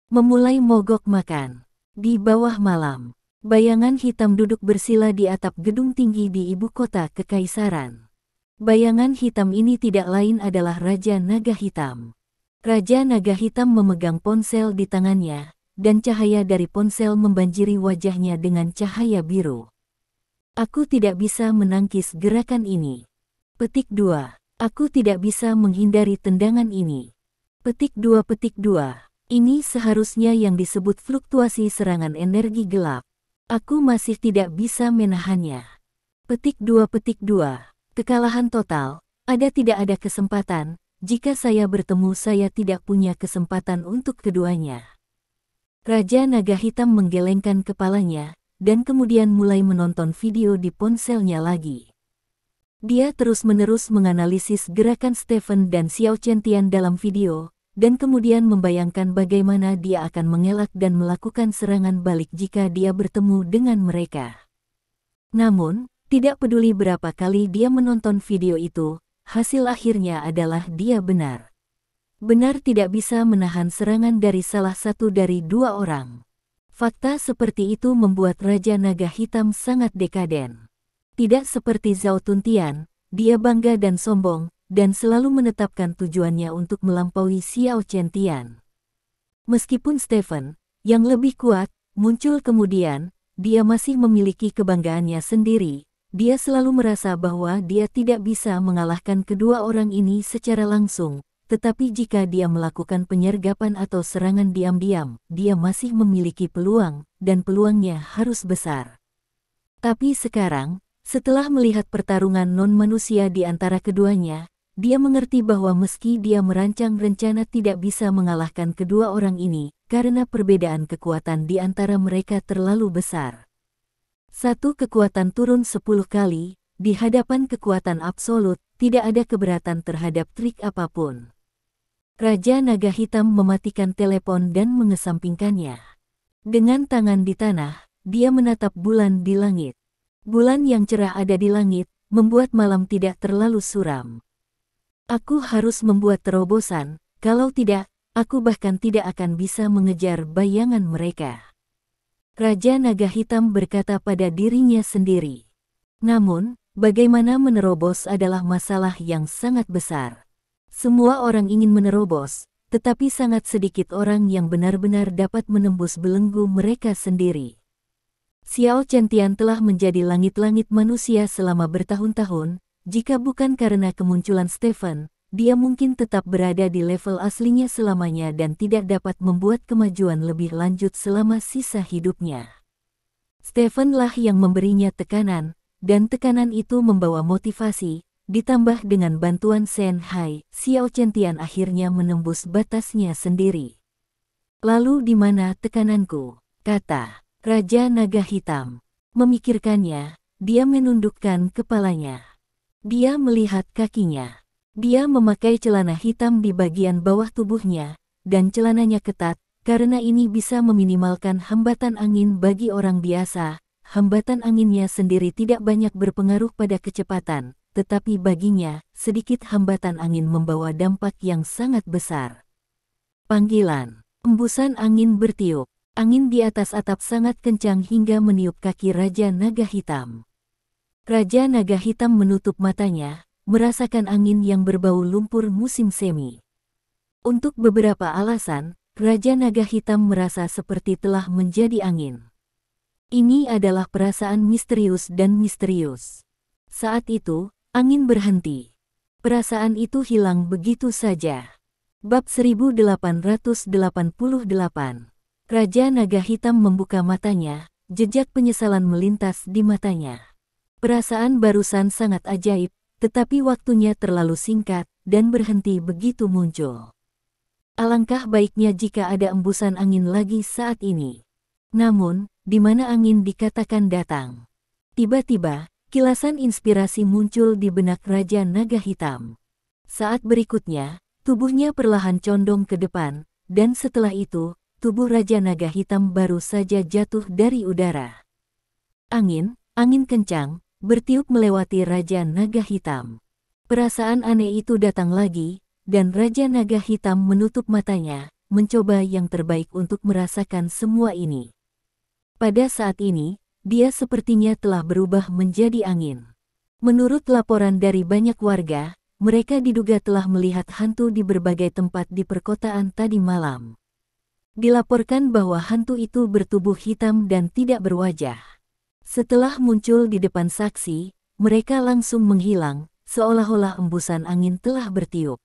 memulai mogok makan. Di bawah malam, bayangan hitam duduk bersila di atap gedung tinggi di ibu kota kekaisaran. Bayangan hitam ini tidak lain adalah Raja Naga Hitam. Raja Naga Hitam memegang ponsel di tangannya, dan cahaya dari ponsel membanjiri wajahnya dengan cahaya biru. Aku tidak bisa menangkis gerakan ini. Petik 2. Aku tidak bisa menghindari tendangan ini. Petik 2. Ini seharusnya yang disebut fluktuasi serangan energi gelap. Aku masih tidak bisa menahannya. Petik 2. Kekalahan total. Tidak ada kesempatan. Jika saya bertemu saya tidak punya kesempatan untuk keduanya. Raja Naga Hitam menggelengkan kepalanya, dan kemudian mulai menonton video di ponselnya lagi. Dia terus-menerus menganalisis gerakan Stephen dan Xiao Qiantian dalam video, dan kemudian membayangkan bagaimana dia akan mengelak dan melakukan serangan balik jika dia bertemu dengan mereka. Namun, tidak peduli berapa kali dia menonton video itu, hasil akhirnya adalah dia benar. Benar tidak bisa menahan serangan dari salah satu dari dua orang. Fakta seperti itu membuat Raja Naga Hitam sangat dekaden. Tidak seperti Zhao Tuntian, dia bangga dan sombong, dan selalu menetapkan tujuannya untuk melampaui Xiao Qiantian. Meskipun Stephen, yang lebih kuat, muncul kemudian, dia masih memiliki kebanggaannya sendiri. Dia selalu merasa bahwa dia tidak bisa mengalahkan kedua orang ini secara langsung, tetapi jika dia melakukan penyergapan atau serangan diam-diam, dia masih memiliki peluang, dan peluangnya harus besar. Tapi sekarang, setelah melihat pertarungan non-manusia di antara keduanya, dia mengerti bahwa meski dia merancang rencana tidak bisa mengalahkan kedua orang ini, karena perbedaan kekuatan di antara mereka terlalu besar. Satu kekuatan turun 10 kali, di hadapan kekuatan absolut, tidak ada keberatan terhadap trik apapun. Raja Naga Hitam mematikan telepon dan mengesampingkannya. Dengan tangan di tanah, dia menatap bulan di langit. Bulan yang cerah ada di langit, membuat malam tidak terlalu suram. Aku harus membuat terobosan, kalau tidak, aku bahkan tidak akan bisa mengejar bayangan mereka. Raja Naga Hitam berkata pada dirinya sendiri. Namun, bagaimana menerobos adalah masalah yang sangat besar. Semua orang ingin menerobos, tetapi sangat sedikit orang yang benar-benar dapat menembus belenggu mereka sendiri. Xiao Qiantian telah menjadi langit-langit manusia selama bertahun-tahun. Jika bukan karena kemunculan Stephen, dia mungkin tetap berada di level aslinya selamanya dan tidak dapat membuat kemajuan lebih lanjut selama sisa hidupnya. Stephen lah yang memberinya tekanan, dan tekanan itu membawa motivasi, ditambah dengan bantuan Shen Hai, Xiao Qiantian akhirnya menembus batasnya sendiri. Lalu di mana tekananku? Kata Raja Naga Hitam. Memikirkannya, dia menundukkan kepalanya. Dia melihat kakinya. Dia memakai celana hitam di bagian bawah tubuhnya, dan celananya ketat, karena ini bisa meminimalkan hambatan angin bagi orang biasa. Hambatan anginnya sendiri tidak banyak berpengaruh pada kecepatan, tetapi baginya, sedikit hambatan angin membawa dampak yang sangat besar. Panggilan. Embusan angin bertiup. Angin di atas atap sangat kencang hingga meniup kaki Raja Naga Hitam. Raja Naga Hitam menutup matanya, merasakan angin yang berbau lumpur musim semi. Untuk beberapa alasan, Raja Naga Hitam merasa seperti telah menjadi angin. Ini adalah perasaan misterius dan misterius. Saat itu, angin berhenti. Perasaan itu hilang begitu saja. Bab 1888. Raja Naga Hitam membuka matanya, jejak penyesalan melintas di matanya. Perasaan barusan sangat ajaib, tetapi waktunya terlalu singkat, dan berhenti begitu muncul. Alangkah baiknya jika ada embusan angin lagi saat ini. Namun, di mana angin dikatakan datang? Tiba-tiba, kilasan inspirasi muncul di benak Raja Naga Hitam. Saat berikutnya, tubuhnya perlahan condong ke depan, dan setelah itu, tubuh Raja Naga Hitam baru saja jatuh dari udara. Angin kencang, bertiup melewati Raja Naga Hitam. Perasaan aneh itu datang lagi, dan Raja Naga Hitam menutup matanya, mencoba yang terbaik untuk merasakan semua ini. Pada saat ini, dia sepertinya telah berubah menjadi angin. Menurut laporan dari banyak warga, mereka diduga telah melihat hantu di berbagai tempat di perkotaan tadi malam. Dilaporkan bahwa hantu itu bertubuh hitam dan tidak berwajah. Setelah muncul di depan saksi, mereka langsung menghilang, seolah-olah embusan angin telah bertiup.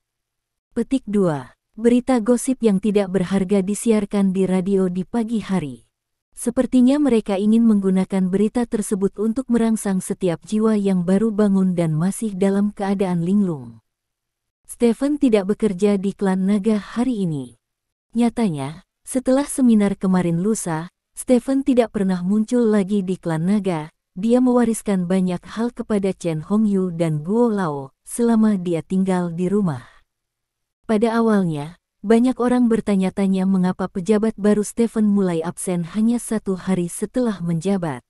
Petik 2. Berita gosip yang tidak berharga disiarkan di radio di pagi hari. Sepertinya mereka ingin menggunakan berita tersebut untuk merangsang setiap jiwa yang baru bangun dan masih dalam keadaan linglung. Stephen tidak bekerja di klan naga hari ini. Nyatanya, setelah seminar kemarin lusa, Stephen tidak pernah muncul lagi di klan naga. Dia mewariskan banyak hal kepada Chen Hongyu dan Guo Lao selama dia tinggal di rumah. Pada awalnya, banyak orang bertanya-tanya mengapa pejabat baru Stephen mulai absen hanya 1 hari setelah menjabat.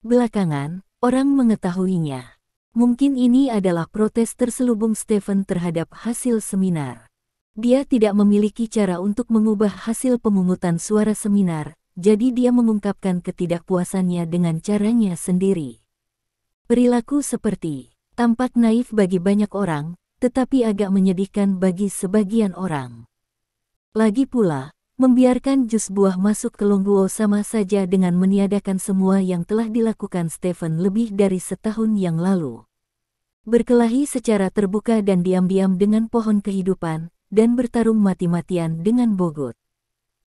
Belakangan, orang mengetahuinya. Mungkin ini adalah protes terselubung Stephen terhadap hasil seminar. Dia tidak memiliki cara untuk mengubah hasil pemungutan suara seminar, jadi dia mengungkapkan ketidakpuasannya dengan caranya sendiri. Perilaku seperti tampak naif bagi banyak orang, tetapi agak menyedihkan bagi sebagian orang. Lagi pula, membiarkan jus buah masuk ke Longguo sama saja dengan meniadakan semua yang telah dilakukan Stephen lebih dari setahun yang lalu. Berkelahi secara terbuka dan diam-diam dengan pohon kehidupan, dan bertarung mati-matian dengan Bogot.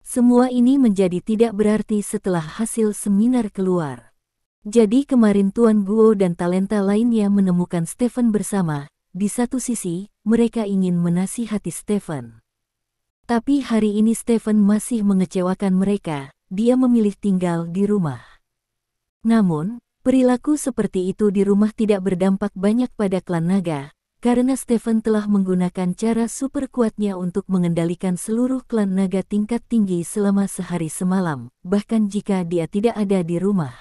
Semua ini menjadi tidak berarti setelah hasil seminar keluar. Jadi kemarin Tuan Guo dan talenta lainnya menemukan Stephen bersama. Di satu sisi, mereka ingin menasihati Stephen. Tapi hari ini Stephen masih mengecewakan mereka, dia memilih tinggal di rumah. Namun, perilaku seperti itu di rumah tidak berdampak banyak pada klan naga, karena Stephen telah menggunakan cara super kuatnya untuk mengendalikan seluruh klan naga tingkat tinggi selama sehari semalam, bahkan jika dia tidak ada di rumah.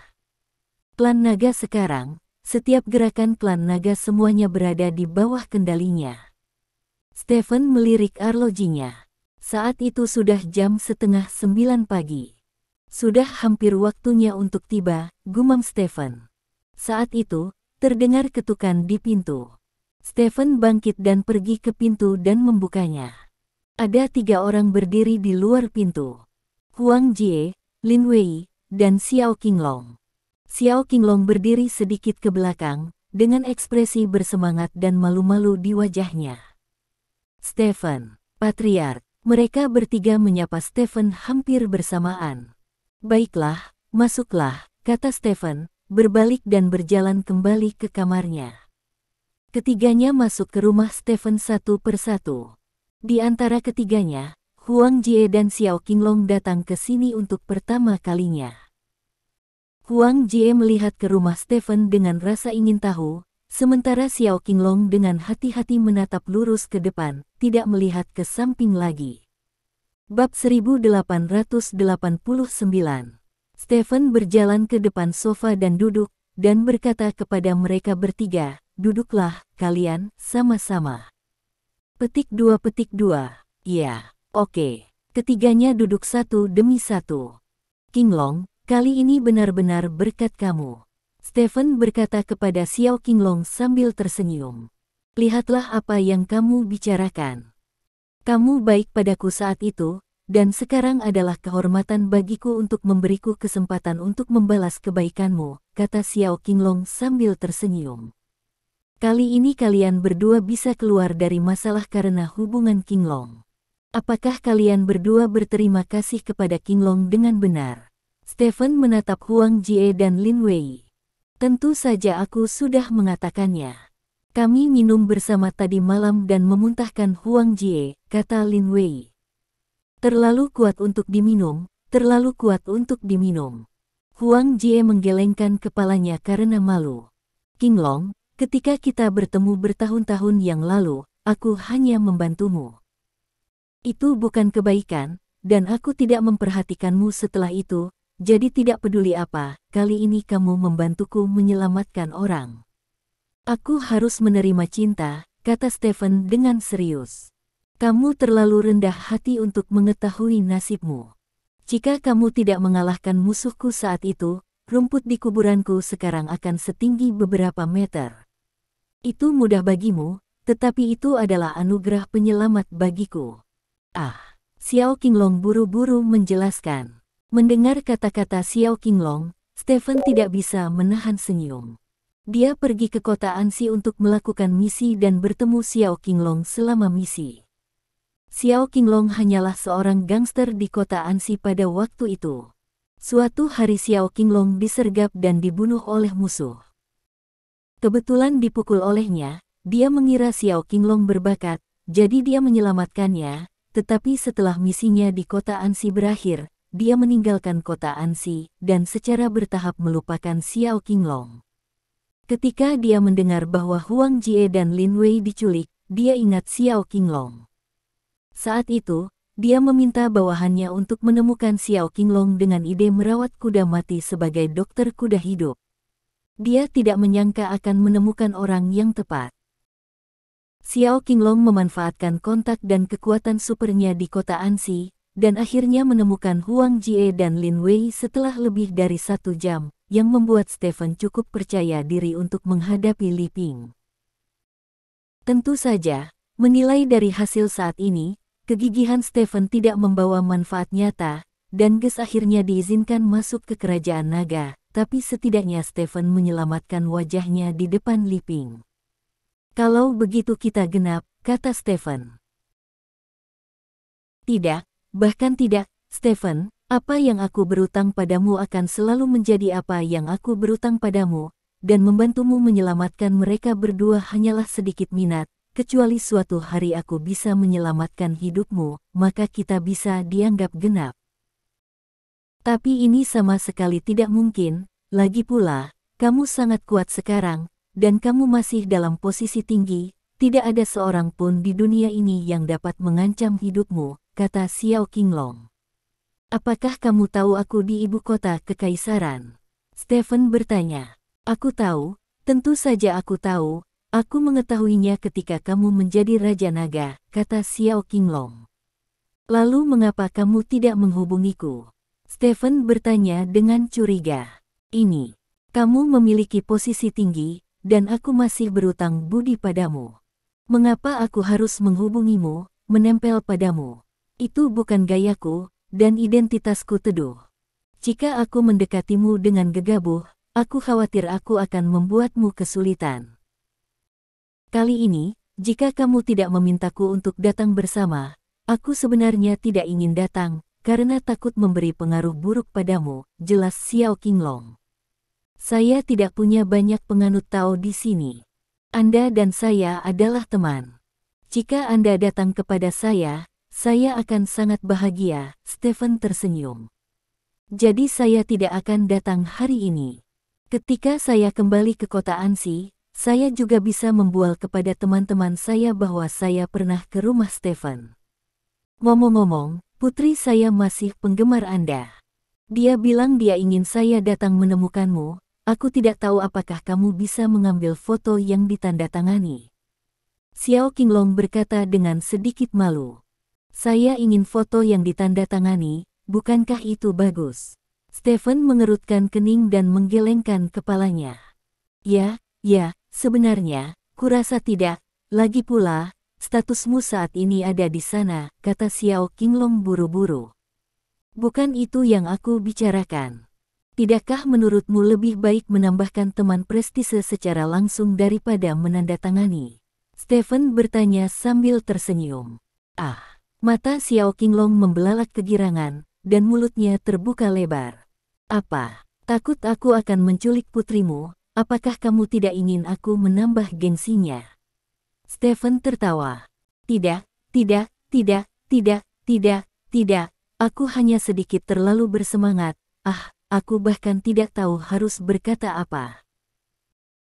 Klan naga sekarang, setiap gerakan klan naga semuanya berada di bawah kendalinya. Stephen melirik arlojinya. Saat itu sudah jam 8:30 pagi. Sudah hampir waktunya untuk tiba, gumam Stephen. Saat itu, terdengar ketukan di pintu. Stephen bangkit dan pergi ke pintu dan membukanya. Ada 3 orang berdiri di luar pintu. Huang Jie, Lin Wei, dan Xiao Qinglong. Xiao Qinglong berdiri sedikit ke belakang, dengan ekspresi bersemangat dan malu-malu di wajahnya. Stephen, Patriark, mereka bertiga menyapa Stephen hampir bersamaan. Baiklah, masuklah, kata Stephen, berbalik dan berjalan kembali ke kamarnya. Ketiganya masuk ke rumah Stephen satu persatu. Di antara ketiganya, Huang Jie dan Xiao Qinglong datang ke sini untuk pertama kalinya. Huang Jie melihat ke rumah Stephen dengan rasa ingin tahu, sementara Xiao Qinglong dengan hati-hati menatap lurus ke depan, tidak melihat ke samping lagi. Bab 1889. Stephen berjalan ke depan sofa dan duduk, dan berkata kepada mereka bertiga, "Duduklah, kalian, sama-sama." Petik 2. Ya, oke. Ketiganya duduk satu demi satu. Qinglong, kali ini benar-benar berkat kamu. Stephen berkata kepada Xiao Qinglong sambil tersenyum. Lihatlah apa yang kamu bicarakan. Kamu baik padaku saat itu, dan sekarang adalah kehormatan bagiku untuk memberiku kesempatan untuk membalas kebaikanmu, kata Xiao Qinglong sambil tersenyum. Kali ini kalian berdua bisa keluar dari masalah karena hubungan Qinglong. Apakah kalian berdua berterima kasih kepada Qinglong dengan benar? Stephen menatap Huang Jie dan Lin Wei. Tentu saja aku sudah mengatakannya. Kami minum bersama tadi malam dan memuntahkan Huang Jie, kata Lin Wei. Terlalu kuat untuk diminum, terlalu kuat untuk diminum. Huang Jie menggelengkan kepalanya karena malu. Qinglong, ketika kita bertemu bertahun-tahun yang lalu, aku hanya membantumu. Itu bukan kebaikan, dan aku tidak memperhatikanmu setelah itu, jadi tidak peduli apa, kali ini kamu membantuku menyelamatkan orang. Aku harus menerima cinta, kata Stephen dengan serius. Kamu terlalu rendah hati untuk mengetahui nasibmu. Jika kamu tidak mengalahkan musuhku saat itu, rumput di kuburanku sekarang akan setinggi beberapa meter. Itu mudah bagimu, tetapi itu adalah anugerah penyelamat bagiku. Ah, Xiao Qinglong buru-buru menjelaskan. Mendengar kata-kata Xiao Qinglong, Stephen tidak bisa menahan senyum. Dia pergi ke kota Ansi untuk melakukan misi dan bertemu Xiao Qinglong selama misi. Xiao Qinglong hanyalah seorang gangster di kota Ansi pada waktu itu. Suatu hari Xiao Qinglong disergap dan dibunuh oleh musuh. Kebetulan dipukul olehnya, dia mengira Xiao Qinglong berbakat, jadi dia menyelamatkannya, tetapi setelah misinya di kota Ansi berakhir, dia meninggalkan kota Ansi dan secara bertahap melupakan Xiao Qinglong. Ketika dia mendengar bahwa Huang Jie dan Lin Wei diculik, dia ingat Xiao Qinglong. Saat itu, dia meminta bawahannya untuk menemukan Xiao Qinglong dengan ide merawat kuda mati sebagai dokter kuda hidup. Dia tidak menyangka akan menemukan orang yang tepat. Xiao Qinglong memanfaatkan kontak dan kekuatan supernya di kota Ansi, dan akhirnya menemukan Huang Jie dan Lin Wei setelah lebih dari 1 jam, yang membuat Stephen cukup percaya diri untuk menghadapi Li Ping. Tentu saja, menilai dari hasil saat ini, kegigihan Stephen tidak membawa manfaat nyata, dan Ges akhirnya diizinkan masuk ke kerajaan naga, tapi setidaknya Stephen menyelamatkan wajahnya di depan Li Ping. Kalau begitu kita genap, kata Stephen. Tidak, bahkan tidak, Stephen, apa yang aku berutang padamu akan selalu menjadi apa yang aku berutang padamu, dan membantumu menyelamatkan mereka berdua hanyalah sedikit minat. Kecuali suatu hari aku bisa menyelamatkan hidupmu, maka kita bisa dianggap genap. Tapi ini sama sekali tidak mungkin, lagi pula, kamu sangat kuat sekarang, dan kamu masih dalam posisi tinggi, tidak ada seorang pun di dunia ini yang dapat mengancam hidupmu, kata Xiao Qinglong. Apakah kamu tahu aku di ibu kota kekaisaran? Stephen bertanya. Aku tahu, tentu saja aku tahu. Aku mengetahuinya ketika kamu menjadi Raja Naga, kata Xiao Qinglong. Lalu mengapa kamu tidak menghubungiku? Stephen bertanya dengan curiga. Ini, kamu memiliki posisi tinggi, dan aku masih berutang budi padamu. Mengapa aku harus menghubungimu, menempel padamu? Itu bukan gayaku, dan identitasku teduh. Jika aku mendekatimu dengan gegabah, aku khawatir aku akan membuatmu kesulitan. Kali ini, jika kamu tidak memintaku untuk datang bersama, aku sebenarnya tidak ingin datang, karena takut memberi pengaruh buruk padamu, jelas Xiao Qinglong. Saya tidak punya banyak penganut Tao di sini. Anda dan saya adalah teman. Jika Anda datang kepada saya akan sangat bahagia, Stephen tersenyum. Jadi saya tidak akan datang hari ini. Ketika saya kembali ke kota Ansi, saya juga bisa membual kepada teman-teman saya bahwa saya pernah ke rumah Stephen. Ngomong-ngomong, putri saya masih penggemar Anda. Dia bilang dia ingin saya datang menemukanmu, aku tidak tahu apakah kamu bisa mengambil foto yang ditandatangani. Xiao Qinglong berkata dengan sedikit malu. Saya ingin foto yang ditandatangani, bukankah itu bagus? Stephen mengerutkan kening dan menggelengkan kepalanya. Ya, sebenarnya, kurasa tidak. Lagi pula, statusmu saat ini ada di sana, kata Xiao Qinglong buru-buru. Bukan itu yang aku bicarakan. Tidakkah menurutmu lebih baik menambahkan teman prestise secara langsung daripada menandatangani? Stephen bertanya sambil tersenyum. Mata Xiao Qinglong membelalak kegirangan, dan mulutnya terbuka lebar. Apa? Takut aku akan menculik putrimu? Apakah kamu tidak ingin aku menambah gengsinya? Stephen tertawa. Tidak. Aku hanya sedikit terlalu bersemangat. aku bahkan tidak tahu harus berkata apa.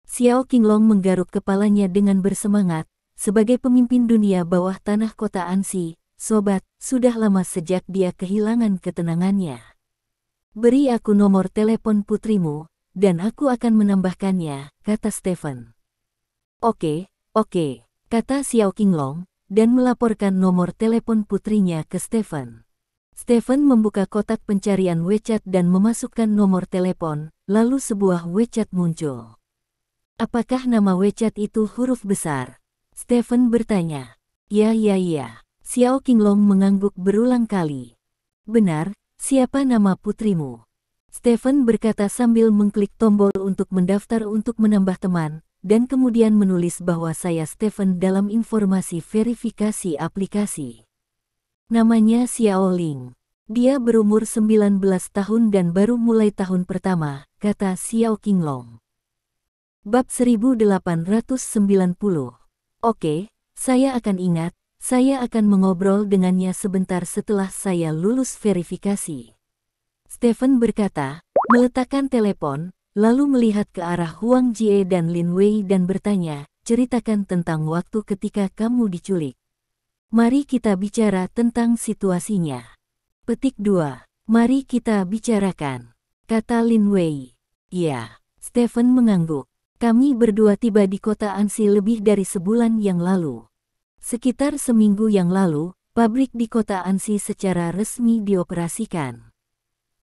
Xiao Qinglong menggaruk kepalanya dengan bersemangat, sebagai pemimpin dunia bawah tanah kota Anxi, sobat, sudah lama sejak dia kehilangan ketenangannya. Beri aku nomor telepon putrimu, dan aku akan menambahkannya, kata Stephen. Oke, kata Xiao Qinglong, dan melaporkan nomor telepon putrinya ke Stephen. Stephen membuka kotak pencarian WeChat dan memasukkan nomor telepon, lalu sebuah WeChat muncul. Apakah nama WeChat itu huruf besar? Stephen bertanya. Ya. Xiao Qinglong mengangguk berulang kali. Benar, siapa nama putrimu? Stephen berkata sambil mengklik tombol untuk mendaftar untuk menambah teman, dan kemudian menulis bahwa saya Stephen dalam informasi verifikasi aplikasi. Namanya Xiao Ling. Dia berumur 19 tahun dan baru mulai tahun pertama, kata Xiao Qinglong. Bab 1890. Oke, saya akan ingat, saya akan mengobrol dengannya sebentar setelah saya lulus verifikasi. Stephen berkata, meletakkan telepon, lalu melihat ke arah Huang Jie dan Lin Wei dan bertanya, ceritakan tentang waktu ketika kamu diculik. Mari kita bicara tentang situasinya. Petik 2. Mari kita bicarakan, kata Lin Wei. Ya, Stephen mengangguk. Kami berdua tiba di kota Anxi lebih dari sebulan yang lalu. Sekitar seminggu yang lalu, pabrik di kota Anxi secara resmi dioperasikan.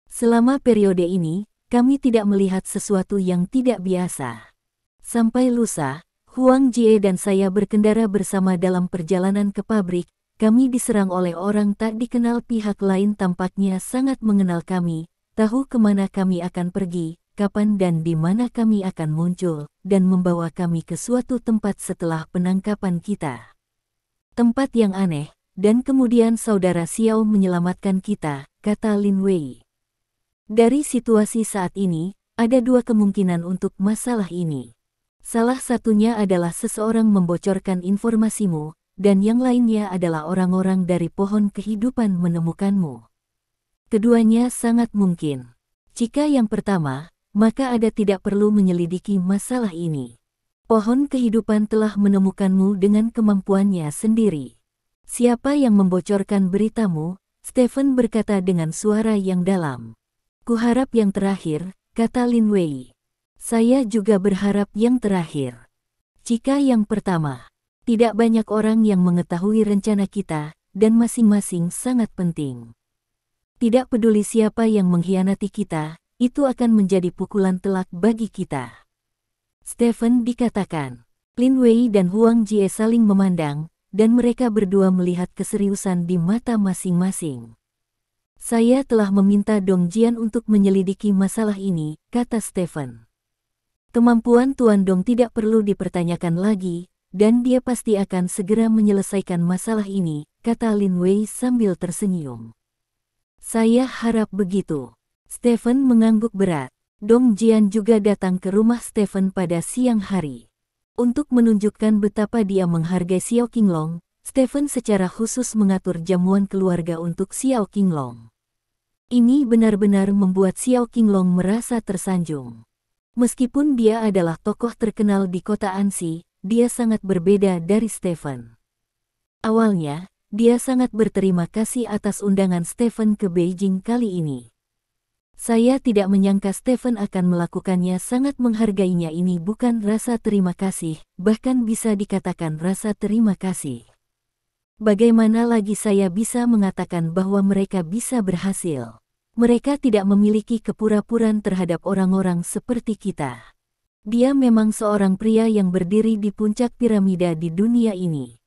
Selama periode ini, kami tidak melihat sesuatu yang tidak biasa. Sampai lusa, Huang Jie dan saya berkendara bersama dalam perjalanan ke pabrik, kami diserang oleh orang tak dikenal. Pihak lain tampaknya sangat mengenal kami, tahu kemana kami akan pergi, kapan dan di mana kami akan muncul, dan membawa kami ke suatu tempat setelah penangkapan kita. Tempat yang aneh, dan kemudian saudara Xiao menyelamatkan kita, kata Lin Wei. Dari situasi saat ini, ada dua kemungkinan untuk masalah ini. Salah satunya adalah seseorang membocorkan informasimu, dan yang lainnya adalah orang-orang dari pohon kehidupan menemukanmu. Keduanya sangat mungkin. Jika yang pertama, maka Anda tidak perlu menyelidiki masalah ini. Pohon kehidupan telah menemukanmu dengan kemampuannya sendiri. Siapa yang membocorkan beritamu? Stephen berkata dengan suara yang dalam. Kuharap yang terakhir, kata Lin Wei. Saya juga berharap yang terakhir. Jika yang pertama, tidak banyak orang yang mengetahui rencana kita, dan masing-masing sangat penting. Tidak peduli siapa yang mengkhianati kita, itu akan menjadi pukulan telak bagi kita. Stephen dikatakan. Lin Wei dan Huang Jie saling memandang, dan mereka berdua melihat keseriusan di mata masing-masing. Saya telah meminta Dong Jian untuk menyelidiki masalah ini, kata Stephen. Kemampuan Tuan Dong tidak perlu dipertanyakan lagi, dan dia pasti akan segera menyelesaikan masalah ini, kata Lin Wei sambil tersenyum. Saya harap begitu. Stephen mengangguk berat. Dong Jian juga datang ke rumah Stephen pada siang hari. Untuk menunjukkan betapa dia menghargai Xiao Qinglong, Stephen secara khusus mengatur jamuan keluarga untuk Xiao Qinglong. Ini benar-benar membuat Xiao Qinglong merasa tersanjung. Meskipun dia adalah tokoh terkenal di kota Anxi, dia sangat berbeda dari Stephen. Awalnya, dia sangat berterima kasih atas undangan Stephen ke Beijing kali ini. Saya tidak menyangka Stephen akan melakukannya, sangat menghargainya. Ini bukan rasa terima kasih, bahkan bisa dikatakan rasa terima kasih. Bagaimana lagi saya bisa mengatakan bahwa mereka bisa berhasil? Mereka tidak memiliki kepura-puraan terhadap orang-orang seperti kita. Dia memang seorang pria yang berdiri di puncak piramida di dunia ini.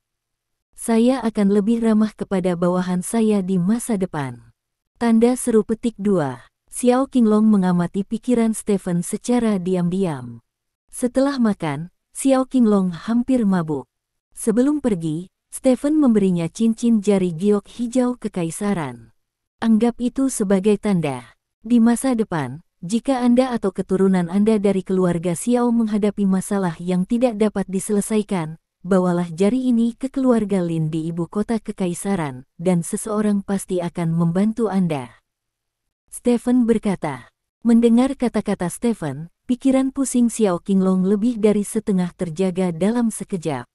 Saya akan lebih ramah kepada bawahan saya di masa depan. Tanda seru petik 2. Xiao Qinglong mengamati pikiran Stephen secara diam-diam. Setelah makan, Xiao Qinglong hampir mabuk. Sebelum pergi, Stephen memberinya cincin jari giok hijau kekaisaran. Anggap itu sebagai tanda. Di masa depan, jika Anda atau keturunan Anda dari keluarga Xiao menghadapi masalah yang tidak dapat diselesaikan, bawalah jari ini ke keluarga Lin di ibu kota kekaisaran, dan seseorang pasti akan membantu Anda. Stephen berkata. Mendengar kata-kata Stephen, pikiran pusing Xiao Qinglong lebih dari setengah terjaga dalam sekejap.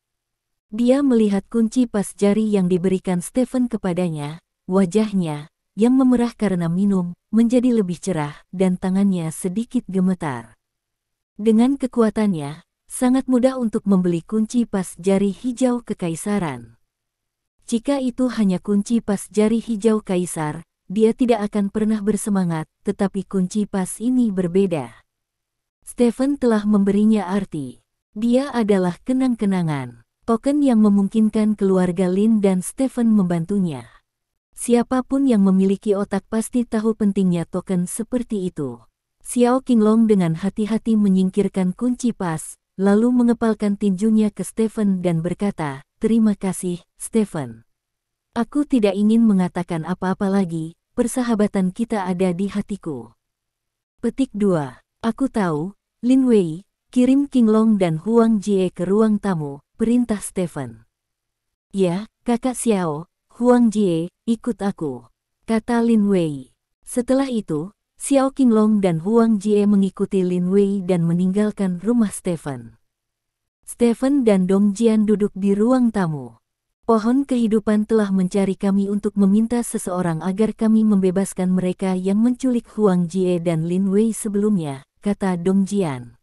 Dia melihat kunci pas jari yang diberikan Stephen kepadanya, wajahnya, yang memerah karena minum, menjadi lebih cerah dan tangannya sedikit gemetar. Dengan kekuatannya, sangat mudah untuk membeli kunci pas jari hijau kekaisaran. Jika itu hanya kunci pas jari hijau kaisar, dia tidak akan pernah bersemangat, tetapi kunci pas ini berbeda. Stephen telah memberinya arti. Dia adalah kenang-kenangan. Token yang memungkinkan keluarga Lin dan Stephen membantunya. Siapapun yang memiliki otak pasti tahu pentingnya token seperti itu. Xiao Qinglong dengan hati-hati menyingkirkan kunci pas, lalu mengepalkan tinjunya ke Stephen dan berkata, "Terima kasih, Stephen. Aku tidak ingin mengatakan apa-apa lagi, persahabatan kita ada di hatiku." Petik 2. Aku tahu, Lin Wei, kirim Qinglong dan Huang Jie ke ruang tamu, perintah Stephen. "Ya, kakak Xiao, Huang Jie, ikut aku," kata Lin Wei. Setelah itu, Xiao Qinglong dan Huang Jie mengikuti Lin Wei dan meninggalkan rumah Stephen. Stephen dan Dong Jian duduk di ruang tamu. "Pohon kehidupan telah mencari kami untuk meminta seseorang agar kami membebaskan mereka yang menculik Huang Jie dan Lin Wei sebelumnya," kata Dong Jian.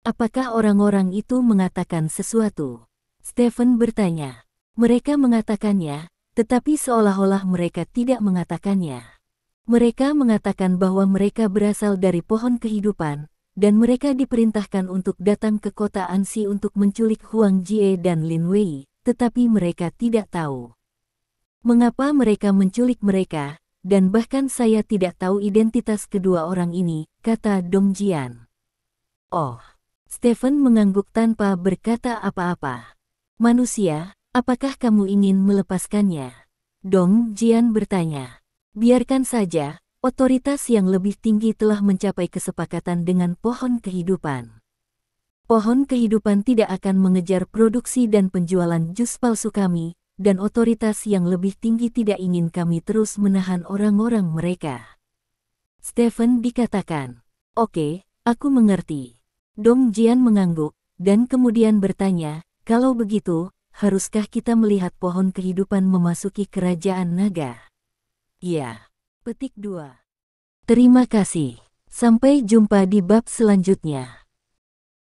"Apakah orang-orang itu mengatakan sesuatu?" Stephen bertanya. "Mereka mengatakannya, tetapi seolah-olah mereka tidak mengatakannya. Mereka mengatakan bahwa mereka berasal dari pohon kehidupan, dan mereka diperintahkan untuk datang ke kota Anxi untuk menculik Huang Jie dan Lin Wei, tetapi mereka tidak tahu mengapa mereka menculik mereka, dan bahkan saya tidak tahu identitas kedua orang ini," kata Dong Jian. "Oh." Stephen mengangguk tanpa berkata apa-apa. "Manusia, apakah kamu ingin melepaskannya?" Dong Jian bertanya. "Biarkan saja, otoritas yang lebih tinggi telah mencapai kesepakatan dengan pohon kehidupan. Pohon kehidupan tidak akan mengejar produksi dan penjualan jus palsu kami, dan otoritas yang lebih tinggi tidak ingin kami terus menahan orang-orang mereka." Stephen dikatakan. "Oke, aku mengerti." Dong Jian mengangguk, dan kemudian bertanya, "Kalau begitu, haruskah kita melihat pohon kehidupan memasuki kerajaan naga?" "Ya." Petik 2. Terima kasih. Sampai jumpa di bab selanjutnya.